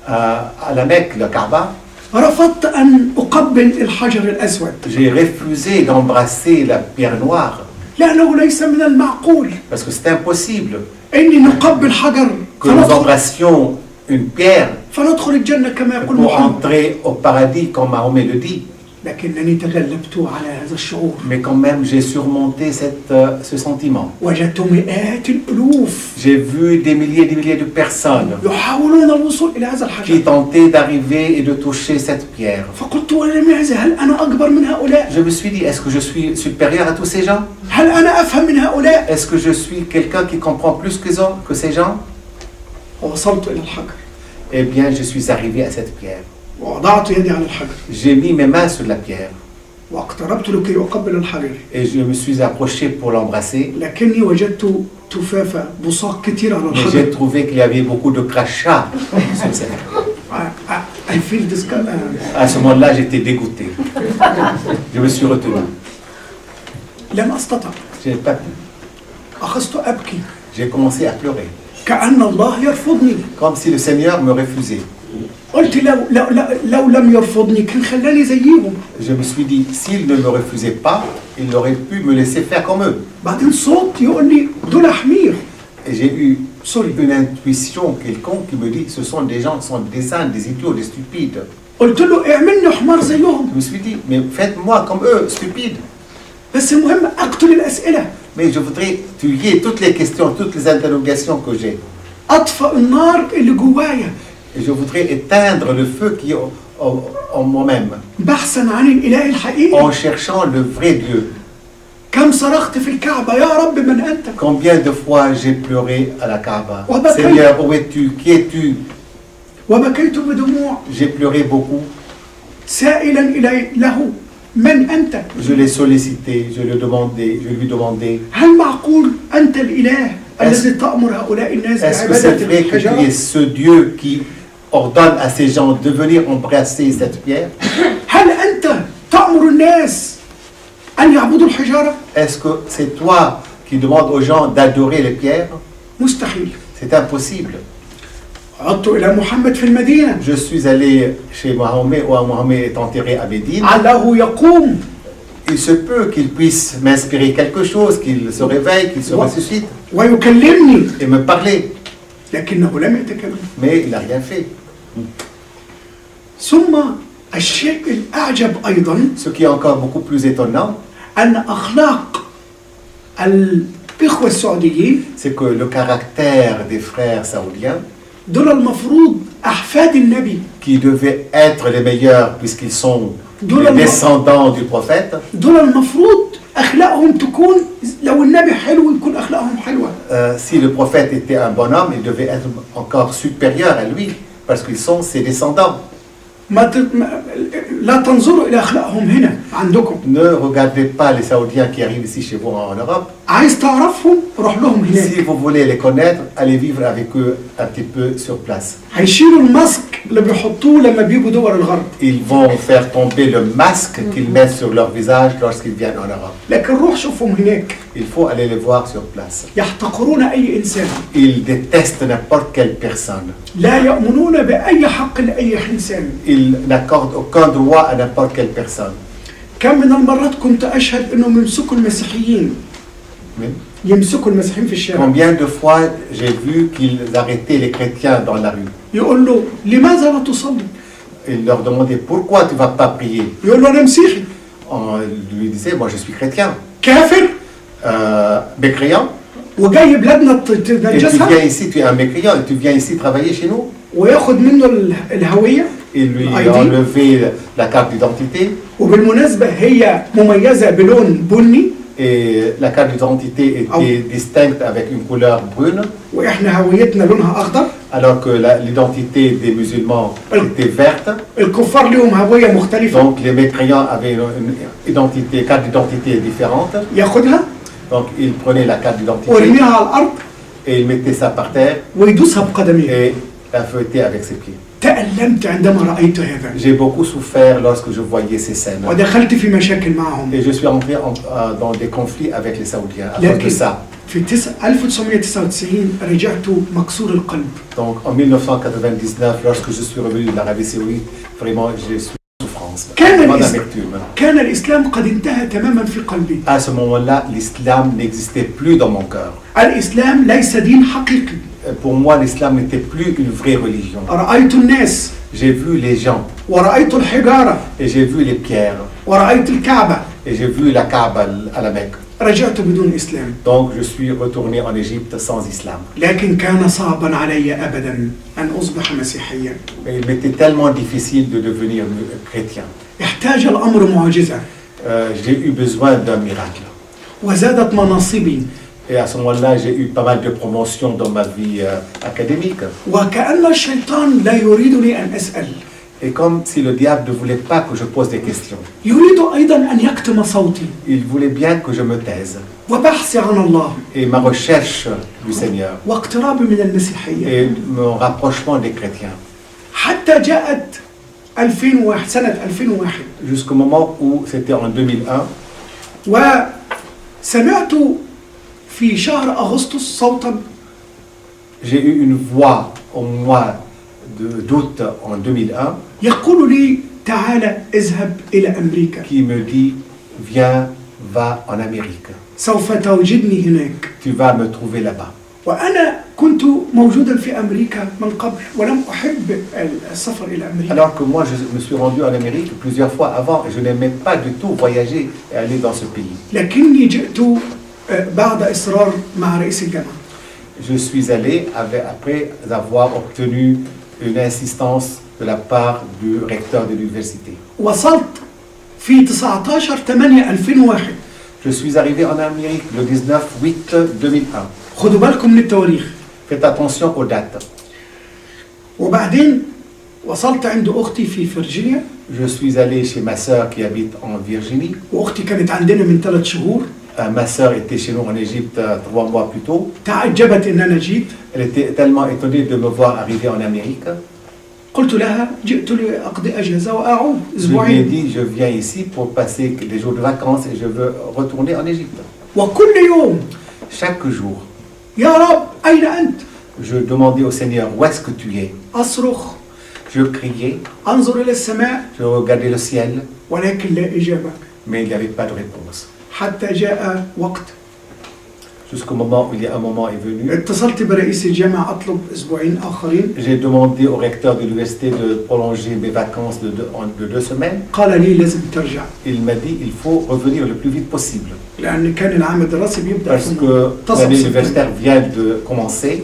À la Mecque, la Kaaba, رفضت أن أقبل الحجر الأسود j'ai refusé d'embrasser la pierre noire, لأنه ليس من المعقول parce que c'est impossible أني نقبل حجر que nous embrassions une pierre فندخل الجنة كما يقول pour محمد. entrer au paradis, comme Mahomet le dit. لكنني تغلبت على هذا الشعور. Mais quand même, j'ai surmonté ce sentiment. وجدت مئات الألوف J'ai vu des milliers de personnes يحاولون الوصول إلى هذا qui الحجر. tentaient d'arriver et de toucher cette pierre. فقلت ولماذا هل أنا أكبر من هؤلاء؟ Je me suis dit, est-ce que je suis supérieur à tous ces gens? هل أنا أفهم من هؤلاء؟ Est-ce que je suis quelqu'un qui comprend plus que ces gens? ووصلت إلى الحجر Eh bien, je suis arrivé à cette pierre. ووضعت يدي على الحجر J'ai mis mes mains sur la pierre واقتربت لكي أقبل الحجر. et je me suis approché pour l'embrasser. لكني وجدت تفافة بصاق كتير على Mais j'ai الحجر. trouvé qu'il y avait beaucoup de crachats sur cette pierre. I feel this À ce moment-là, j'étais dégoûté. Je me suis retenu. لم أستطع. Je n'ai pas pu. أخذت أبكي J'ai commencé à pleurer, كأن الله يرفضني. comme si le Seigneur me refusait. قلت لو لم يرفضني كان خلاني زيهم. Je me suis dit, s'il ne me refusait pas, il aurait pu me laisser faire comme eux. بعدين صوت يقول لي دول حمير. Et j'ai eu سوري. une intuition quelconque qui me dit, ce sont des gens qui sont des ânes, des idiots, des stupides. قلت له اعملني حمار زيهم. Je me suis dit, mais faites-moi comme eux, stupides. بس المهم أقتل الأسئلة. Mais je voudrais tuer toutes les questions, toutes les interrogations que j'ai. أطفأ النار اللي جوايا. Et je voudrais éteindre le feu qui est en moi-même, بحثا عن الإله الحقيقي. en cherchant le vrai Dieu. كم صرخت في الكعبة يا رب من أنت. Combien de fois j'ai pleuré à la Kaaba. وبكيت. Seigneur, où es-tu? Qui es-tu? وبكيت بدموع J'ai pleuré beaucoup. سائلا له من أنت. Je l'ai sollicité, je lui demandais, هل معقول أنت الإله الذي تأمر هؤلاء الناس est-ce que c'est بعبادة vrai que tu الحجارة؟ es ce Dieu qui ordonne à ces gens de venir embrasser cette pierre? هل أنت تأمر الناس أن يعبدوا الحجارة؟ Est-ce que c'est toi qui demandes aux gens d'adorer les pierres? مستحيل. C'est impossible. عدت إلى محمد في المدينة. Je suis allé chez Mohamed, où Mohamed est enterré à Médine. علّه يقوم. Il se peut qu'il puisse m'inspirer quelque chose, qu'il se réveille, qu'il se ressuscite ويكلمني et me parler. لكنه لم يتكلم. Mais il n'a rien fait. ثم الشيء الأعجب أيضا Ce qui est encore beaucoup plus étonnant, أن أخلاق الإخوة السعوديين c'est que le caractère des frères saoudiens, دول المفروض أحفاد النبي. qui devaient être les meilleurs puisqu'ils sont D'où les la- descendants du prophète, دول المفروض أخلاقهم تكون لو النبي حلو يكون أخلاقهم حلوة. si le prophète était un bonhomme, il devait être encore supérieur à lui parce qu'ils sont ses descendants. لا تنظروا إلى أخلاقهم هنا عندكم. Ne regardez pas les Saoudiens qui arrivent ici chez vous en Europe. عايز تعرفهم روح لهم هناك. Si vous voulez les connaître, allez vivre avec eux un petit peu sur place. هيشيلوا الماسك اللي بيحطوه لما بيجوا دول الغرب. Ils vont faire tomber le masque qu'ils mettent sur leur visage lorsqu'ils viennent en Europe. لكن روح شوفهم هناك. Il faut aller les voir sur place. يحتقرون أي إنسان. Ils détestent n'importe quelle personne. لا يؤمنون بأي حق لأي إنسان. Ils n'accordent aucun droit à n'importe quelle personne. كم من المرات كنت أشهد إنهم يمسكوا المسيحيين. Mais يمسكوا المسيحيين في الشارع. combien de fois j'ai vu qu'ils arrêtaient les chrétiens dans la rue. يقول له لماذا لا تصلي؟ Ils leur demandaient pourquoi tu ne vas pas prier. يقول له أنا مسيحي. On lui disait, moi je suis chrétien. كافر Mécréant. وجاي بلادنا Et tu تنجسها viens ici, tu es un mécréant et tu viens ici travailler chez nous. وياخد منه الهوية. Il lui ID. a enlevé la carte d'identité. وبالمناسبة هي مميزة بلون بني Et la carte d'identité était distincte avec une couleur brune, وإحنا هويتنا لونها أخضر. alors que l'identité des musulmans était verte. الكفار لهم هوية مختلفة. Donc les mécréants avaient une carte d'identité différente. ياخدها Donc il prenait la carte d'identité ويرميها على الأرض et il mettait ça par terre ويدوسها بقدميه. et la feuilletait avec ses pieds. تألمت عندما رأيت هذا J'ai beaucoup souffert lorsque je voyais ces scènes. ودخلت في مشاكل معهم. Et je suis entré dans des conflits avec les Saoudiens à cause de لكن ça. في 1999 رجعت مكسور القلب. Donc en 1999, lorsque je suis revenu de l'Arabie Saoudite, vraiment j'ai su la souffrance, vraiment d'amertume. كان الإسلام قد انتهى تماما في قلبي. À ce moment-là, l'islam n'existait plus dans mon cœur. الإسلام ليس دين حقيقي. Pour moi, l'islam n'était plus une vraie religion. رأيت الناس J'ai vu les gens ورأيت الحجارة et j'ai vu les pierres ورأيت الكعبة. et j'ai vu la Kaaba à la Mecque. رجعت بدون إسلام. Donc je suis retourné en Égypte sans islam. لكن كان صعبا علي أبدا أن أصبح مسيحيا. Mais il m'était tellement difficile de devenir chrétien. احتاج الأمر معجزة J'ai eu besoin d'un miracle. وزادت مناصبي Et à ce moment-là, j'ai eu pas mal de promotions dans ma vie académique. وكأن الشيطان لا يريدني أن أسأل. Et comme si le diable ne voulait pas que je pose des questions. يريد أيضا أن يكتم صوتي Il voulait bien que je me taise. وبحثي عن الله Et ma recherche du Seigneur واقترابي من المسيحية. et mon rapprochement des chrétiens. حتى جاءت 2001 سنة 2001 Jusqu'au moment où c'était en 2001. سمعت في شهر أغسطس صوتا J'ai eu une voix au mois d'août en 2001 يقول لي تعال اذهب إلى أمريكا qui me dit viens, va en Amérique. سوف توجدني هناك. Tu vas me trouver là-bas. وأنا كنت موجودا في أمريكا من قبل ولم أحب السفر إلى أمريكا. Alors que moi, je me suis rendu en Amérique plusieurs fois avant et je n'aimais pas du tout voyager et aller dans ce pays. لكني جئت بعد إصرار مع رئيس الجامعة. Je suis allé après avoir obtenu une insistance de la part du recteur de l'université. وصلت في 19/8/2001. Je suis arrivé en Amérique le 19/8/2001. خدوا بالكم من التواريخ. Faites attention aux dates. وبعدين وصلت عند أختي في فرجينيا. Je suis allé chez ma sœur qui habite en Virginie. وأختي كانت عندنا من 3 شهور. Ma sœur était chez nous en Égypte 3 mois plus tôt. تعجبت إن أنا جيت. Elle était tellement étonnée de me voir arriver en Amérique. قلت لها جئت لأقضي أجازة وأعود Je lui ai أسبوعين. dit, je viens ici pour passer des jours de vacances et je veux retourner en Égypte. وكل يوم Chaque jour, يا رب أين أنت؟ je demandais au Seigneur, où est-ce que tu es? أصرخ Je criais, أنظر إلى السماء je regardais le ciel, ولكن لا إجابة. mais il n'y avait pas de réponse. حتى جاء وقت Jusqu'au moment où il y a un moment est venu, اتصلت برئيس الجامعة أطلب أسبوعين آخرين. j'ai demandé au recteur de l'université de prolonger mes vacances de 2 semaines. قال لي لازم ترجع Il m'a dit, il faut revenir le plus vite possible. لأن كان العام الدراسي بيبدأ Parce في que منتصف l'année سبتمبر. universitaire vient de commencer.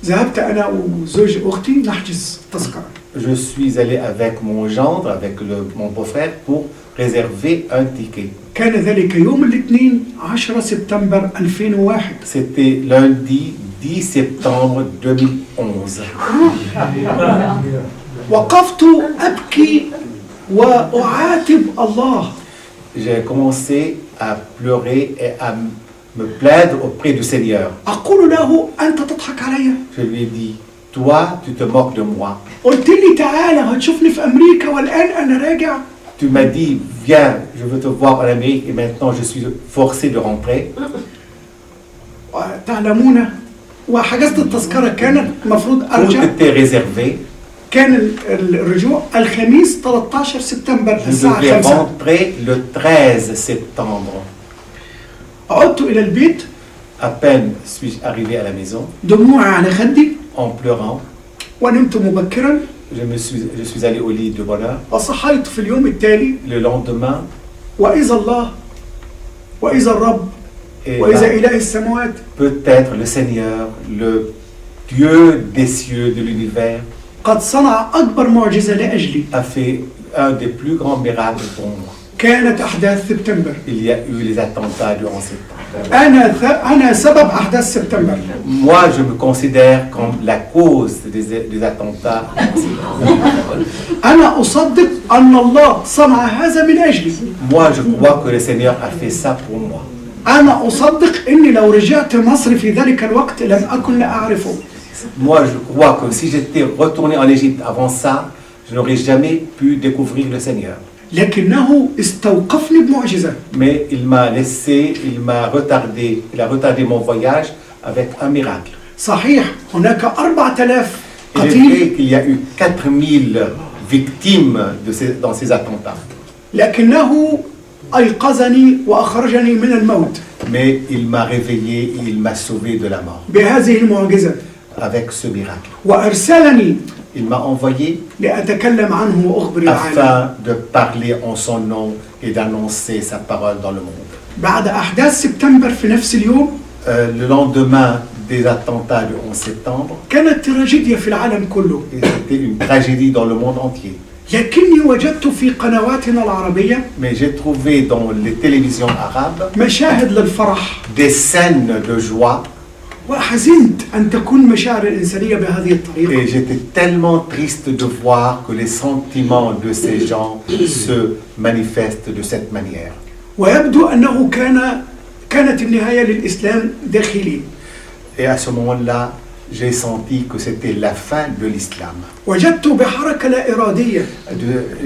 ذهبت أنا وزوج أختي نحجز تذكرة. Je suis allé avec mon gendre, avec mon beau-frère, pour réserver un ticket. كان ذلك يوم الاثنين 10 سبتمبر 2001. C'était lundi 10 septembre 2011. وقفت أبكي وأعاتب الله. J'ai commencé à pleurer et à me plaindre auprès du Seigneur. أقول له أنت تضحك علي. Je lui ai dit, toi, tu te moques de moi. قلت لي تعالى هتشوفني في أمريكا والآن أنا راجع. Tu m'as dit, viens, je veux te voir en Amérique et maintenant je suis forcé de rentrer. تعلمون وحجزت التذكرة كانت المفروض Tout أرجع. était réservé. كان الرجوع الخميس 13 سبتمبر Je الساعة devais 5. rentrer le 13 septembre. عدت إلى البيت À peine suis-je arrivé à la maison, دموعي على خدي en pleurant. ونمت مبكرا. Je suis allé au lit de bonne heure. وصحيت في اليوم التالي Le lendemain, وإذا الله وإذا الرب et وإذا là, إله السماوات peut-être le Seigneur, le Dieu des cieux, de l'univers, قد صنع أكبر معجزة لأجلي. a fait un des plus grands miracles pour moi. كانت أحداث سبتمبر. Il y a eu les attentats du 11 septembre. أنا سبب أحداث سبتمبر. Moi, je me considère comme la cause des attentats. أنا أصدق أن الله صنع هذا من أجلي. Moi, je crois que le Seigneur a fait ça pour moi. أنا أصدق إني لو رجعت مصر في ذلك الوقت لم أكن لأعرفه. Moi, je crois que si j'étais retourné en Égypte avant ça, je n'aurais jamais pu découvrir le Seigneur. لكنه استوقفني بمعجزة. Mais il m'a laissé, il a retardé mon voyage avec un miracle. صحيح هناك 4000 Il est قتيل vrai qu'il y a eu 4000 victimes dans ces attentats. لكنه أيقظني وأخرجني من الموت Mais il m'a réveillé et il m'a sauvé de la mort بهذه المعجزة. avec ce miracle. وأرسلني Il m'a envoyé لأتكلم عنه وأخبر العالم. afin de parler en son nom et d'annoncer sa parole dans le monde. بعد أحداث سبتمبر في نفس اليوم Le lendemain des attentats du 11 septembre, كانت تراجيديا في العالم كله. c'était une tragédie dans le monde entier. لكني وجدت في قنواتنا العربية Mais j'ai trouvé dans les télévisions arabes مشاهد للفرح. des scènes de joie وحزنت أن تكون مشاعر الإنسانية بهذه الطريقة. et j'étais tellement triste de voir que les sentiments de ces gens se manifestent de cette manière. ويبدو أنه كانت النهاية للإسلام داخلي. Et à ce moment-là, j'ai senti que c'était la fin de l'islam. وجدت بحركة لا إرادية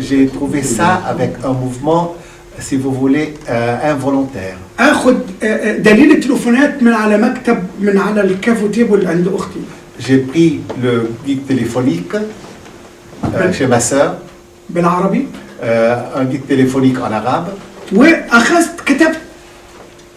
J'ai trouvé ça avec un mouvement si vous voulez, involontaire. اخد دليل التليفونات من على مكتب من على الكافو تيبل عند اختي. J'ai pris le guide téléphonique chez ma sœur, بالعربي un guide téléphonique en arabe, واخذت كتبت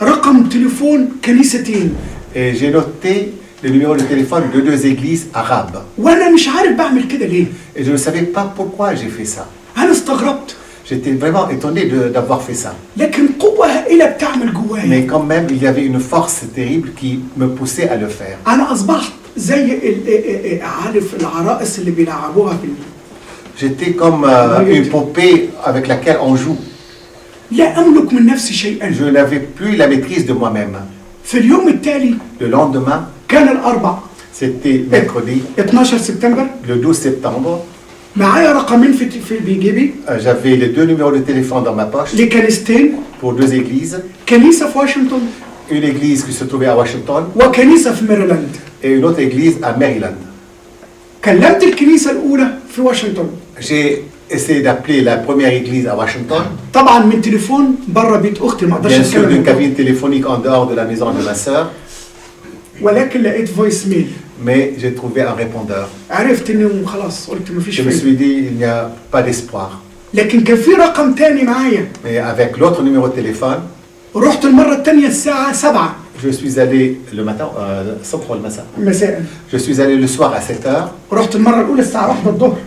رقم تليفون كنيستين et j'ai noté le numéro de téléphone de 2 églises arabes. وانا مش عارف بعمل كده ليه. Et je ne savais pas pourquoi j'ai fait ça. انا استغربت J'étais vraiment étonné d'avoir fait ça. لكن قوة هائلة بتعمل جوايا. Mais quand même, il y avait une force terrible qui me poussait à le faire. انا اصبحت زي عارف العرائس اللي بيلعبوها J'étais comme une poupée avec laquelle on joue. لا املك من نفسي شيئا. Je n'avais plus la maîtrise de moi-même. في اليوم التالي Le lendemain, كان الاربع c'était mercredi, 12 سبتمبر le 12 septembre. معايا رقمين في بجيبي J'avais les 2 numéros de téléphone dans ma poche لكنيستين، pour 2 églises. كنيسة في واشنطن Une église qui se trouvait à Washington وكنيسة في ميرلاند. et une autre église à Maryland. كلمت الكنيسة الأولى في واشنطن. J'ai essayé d'appeler la première église à Washington, طبعا من تليفون بره بيت أختي ما أقدرش bien sûr d'une أتكلم، cabine téléphonique en dehors de la maison de ma sœur, ولكن لقيت فويس ميل. mais j'ai trouvé un répondeur. عرفت إنه خلاص قلت مفيش Je me فايدة. suis dit, il n'y a pas d'espoir. لكن كان في رقم تاني معايا. Mais avec l'autre numéro de téléphone, رحت المرة التانية الساعة 7 je suis allé le matin, صبح ولا مساء. مساء. Je suis allé le soir à 7 heures. رحت المرة الأولى الساعة 1 الظهر.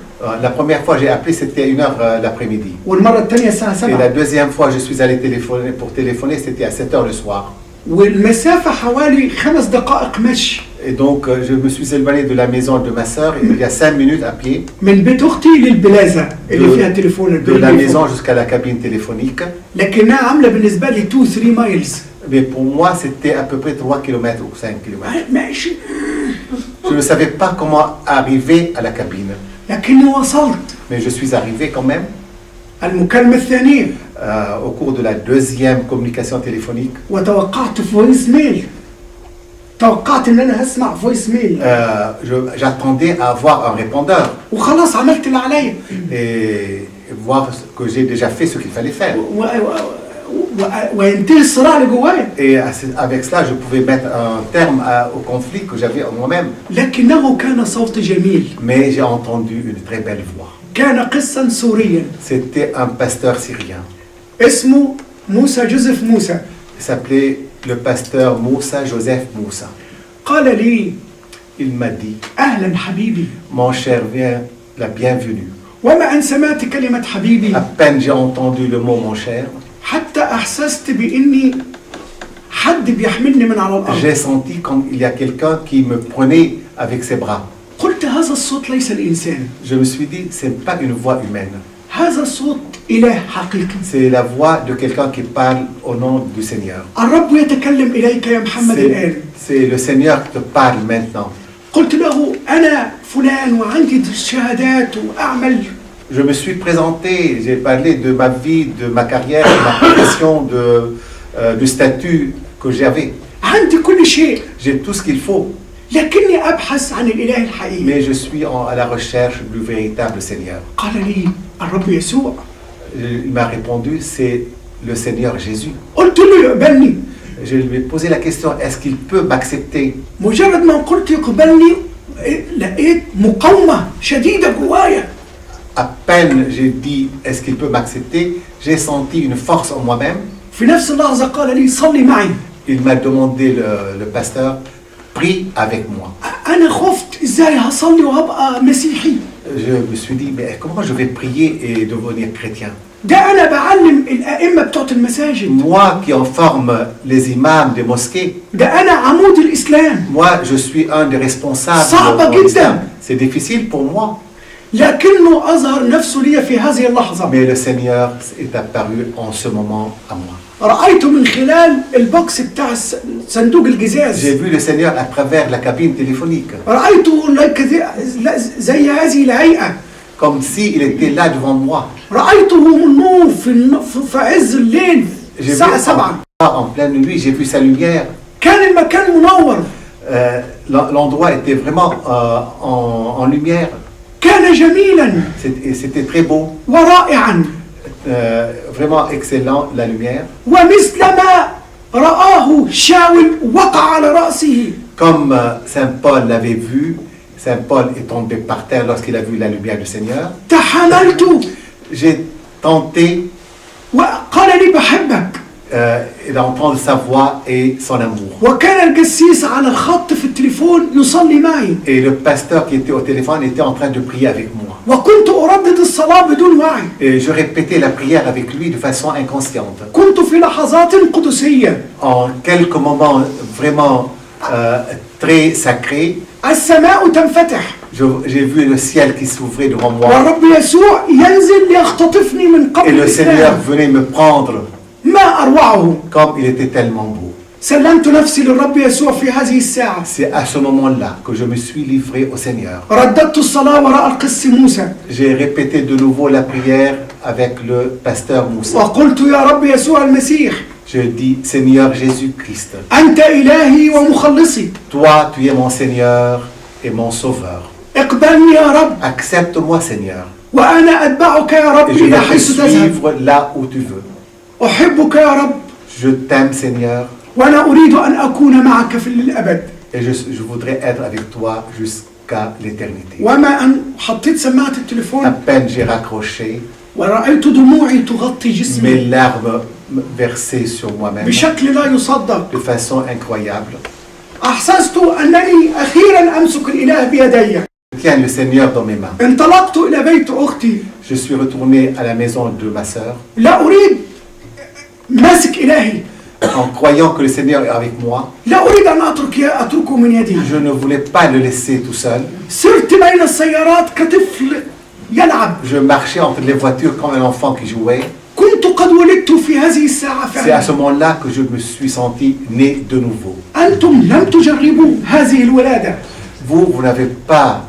La première fois j'ai appelé, c'était 1 heure l'après-midi. والمرة التانية الساعة Et la 7. deuxième fois je suis allé téléphoner, c'était à 7 heures le soir. والمسافة حوالي 5 دقائق مشي Et donc je me suis éloigné de la maison de ma sœur il y a 5 minutes à pied, من بيت أختي للبلازة اللي فيها تليفون de la maison jusqu'à la cabine téléphonique. لكنها عاملة بالنسبة لي 2-3 مايلز. Mais pour moi c'était à peu près 3 km ou 5 km. ماشي Je ne savais pas comment arriver à la cabine. لكني وصلت. Mais je suis arrivé quand même. المكالمة الثانية Au cours de la deuxième communication téléphonique, وتوقعت فويس ميل. توقعت ان انا هسمع فويس ميل j'attendais à avoir un répondeur وخلاص عملت اللي عليا et voir que j'ai déjà fait ce qu'il fallait faire. وينتهي الصراع اللي جوايا. Et avec cela, je pouvais mettre un terme au conflit que j'avais en moi-même. لكنه كان صوت جميل. Mais j'ai entendu une très belle voix. كان قسا سوريا. C'était un pasteur syrien. اسمه موسى جوزيف موسى. Il s'appelait le pasteur Moussa, Joseph Moussa. قال لي Il m'a dit, اهلا حبيبي. mon cher, viens la bienvenue. وما ان سمعت كلمة حبيبي À peine j'ai entendu le mot mon cher, حتى احسست باني حد بيحملني من على الارض. j'ai senti comme il y a quelqu'un qui me prenait avec ses bras. قلت هذا الصوت ليس الانسان. Je me suis dit, c'est pas une voix humaine. هذا الصوت اله حقيقي. C'est la voix de quelqu'un qui parle au nom du Seigneur. الرب يتكلم اليك يا محمد الان. C'est le Seigneur qui te parle maintenant. قلت له أنا فلان وعندي شهادات وأعمل. Je me suis présenté, j'ai parlé de ma vie, de ma carrière, de ma profession, du statut que j'avais. عندي كل شيء. J'ai tout ce qu'il faut, لكني أبحث عن الإله الحقيقي. mais je suis à la recherche du véritable Seigneur. قال لي الرب يسوع. Il m'a répondu, c'est le Seigneur Jésus. قلت له يقبلني. Je lui ai posé la question, est-ce qu'il peut m'accepter? مجرد ما قلت يقبلني لقيت مقاومة شديدة جوايا. À peine j'ai dit, est-ce qu'il peut m'accepter? J'ai senti une force en moi-même. في نفس اللحظة قال لي صلي معي. Il m'a demandé, le pasteur, prie avec moi. أنا خفت إزاي هصلي وهبقى مسيحي. Je me suis dit, mais comment je vais prier et devenir chrétien? ده أنا بعلم الأئمة بتوع المساجد. Moi qui en forme les imams des mosquées, ده أنا عمود الإسلام. moi je suis un des responsables صعبة de l'islam. جدا. C'est difficile pour moi, لكنه أظهر نفسه لي في هذه اللحظة. mais le Seigneur est apparu en ce moment à moi. رأيته من خلال البوكس بتاع صندوق الجزاز. J'ai vu le Seigneur à travers la cabine téléphonique, رأيته زي هذه الهيئة. comme s'il était là devant moi. رأيته من نور في عز الليل J'ai vu الساعة 7. en pleine nuit, j'ai vu sa lumière. كان المكان منور. L'endroit était vraiment en lumière. كان جميلا C'était très beau, ورائعا. vraiment excellent, la lumière. ومثلما رآه شاول وقع على رأسه Comme Saint Paul l'avait vu, Saint Paul est tombé par terre lorsqu'il a vu la lumière du Seigneur. تحملت J'ai tenté وقال لي بحبك. d'entendre sa voix et son amour. وكان القسيس على الخط في التليفون يصلي معي Et le pasteur qui était au téléphone était en train de prier avec moi. وكنت أردد الصلاة بدون وعي. Et je répétais la prière avec lui de façon inconsciente. كنت في لحظات قدسية. En quelques moments vraiment très sacrés, السماء تنفتح j'ai vu le ciel qui s'ouvrait devant moi. والرب يسوع ينزل ليختطفني من Et قبر le Seigneur الإسلام. venait me prendre ما أروعه. comme il était tellement beau. سلمت نفسي للرب يسوع في هذه الساعة. C'est à ce moment-là que je me suis livré au Seigneur. رددت الصلاة وراء القس موسى J'ai répété de nouveau la prière avec le pasteur Moussa. وقلت يا رب يسوع المسيح Je dis, Seigneur Jésus-Christ, أنت إلهي ومخلصي. toi, tu es mon Seigneur et mon Sauveur. اقبلني يا رب Accepte-moi, Seigneur, وأنا أتبعك يا رب et je إلى vais te حيث تذهب. suivre là où tu veux. أحبك يا رب Je t'aime, Seigneur, وأنا أريد أن أكون معك في الأبد. et je voudrais être avec toi jusqu'à l'éternité. وما أن حطيت سماعة À التليفون peine j'ai raccroché, ورأيت دموعي تغطي mes جسمي larmes versaient sur moi-même بشكل لا يصدق. de façon incroyable. أحسست أنني أخيرا أمسك الإله بيدي. Je tiens le Seigneur dans mes mains. انطلقت إلى بيت أختي. Je suis retourné à la maison de ma sœur لا أريد ماسك إلهي. en croyant que le Seigneur est avec moi. لا أريد أن أتركه من يدي. Je ne voulais pas le laisser tout seul. صرت بين السيارات كطفل يلعب. Je marchais entre les voitures comme un enfant qui jouait. كنت قد ولدت في هذه الساعة C'est à ce فعلا. moment-là que je me suis senti né de nouveau. أنتم لم تجربوا هذه الولادة. Vous n'avez pas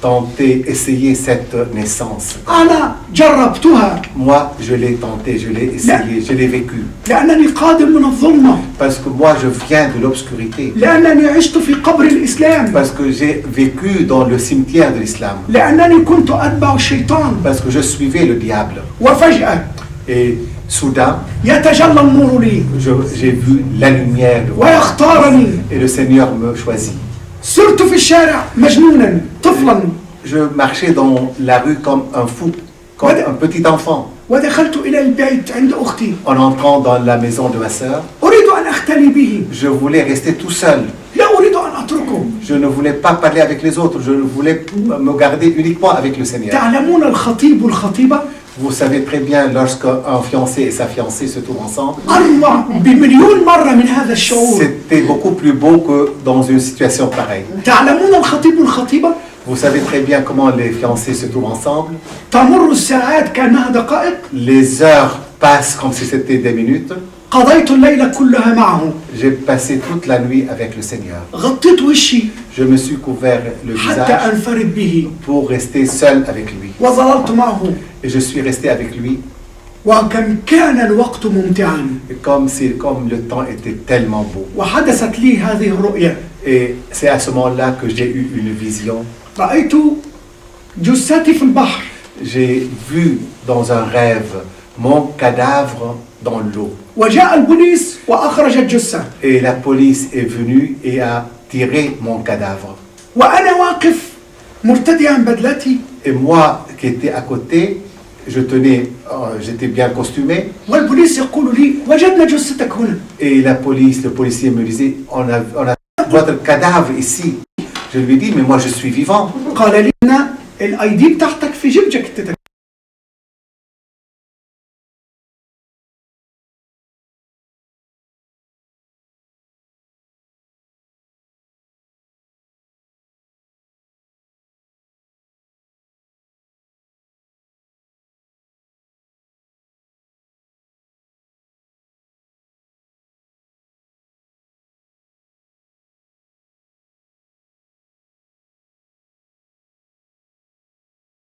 tenté, essayé cette naissance. أنا جربتها Moi, je l'ai tenté, je l'ai essayé, je l'ai vécu. لأنني قادم من الظلمة. Parce que moi, je viens de l'obscurité. لأنني عشت في قبر الإسلام. Parce que j'ai vécu dans le cimetière de l'islam. لأنني كنت أتبع الشيطان. Parce que je suivais le diable. وفجأة Et soudain, يتجلى النور لي j'ai vu la lumière de moi. ويختارني. Et le Seigneur me choisit. صرت في الشارع مجنونا طفلا. Je marchais dans la rue comme un fou, comme un petit enfant. ودخلت إلى البيت عند أختي. En entrant dans la maison de ma sœur, أريد أن أختلي به. je voulais rester tout seul. لا أريد أن أتركه. Je ne voulais pas parler avec les autres. Je voulais me garder uniquement avec le Seigneur. تعلمون الخطيب والخطيبة Vous savez très bien, lorsqu'un fiancé et sa fiancée se trouvent ensemble, أروع بمليون مرة من هذا الشعور. c'était beaucoup plus beau que dans une situation pareille. تعلمون الخطيب والخطيبة Vous savez très bien comment les fiancés se trouvent ensemble. تمر الساعات كأنها دقائق. Les heures passent comme si c'était des minutes. قضيت الليلة كلها معه. J'ai passé toute la nuit avec le Seigneur. غطيت وشي Je me suis couvert le حتى visage أنفرد به pour rester seul avec lui. وظللت معه. Et je suis resté avec lui. وكم كان الوقت ممتعا. Et comme le temps était tellement beau. وحدثت لي هذه الرؤية. Et c'est à ce moment-là que j'ai eu une vision. رأيت جثتي في البحر. J'ai vu dans un rêve mon cadavre dans l'eau. وجاء البوليس وأخرج الجثة. Et la police est venue et a tiré mon cadavre. وأنا واقف مرتديا بدلتي. Et moi qui étais à côté, j'étais bien costumé. والبوليس يقول لي وجدنا جثتك هنا. Et le policier me disait, on a votre cadavre ici. Je lui ai dit, mais moi je suis vivant. قال لي أنا الأيدي بتاعتك في جيب جاكيتك.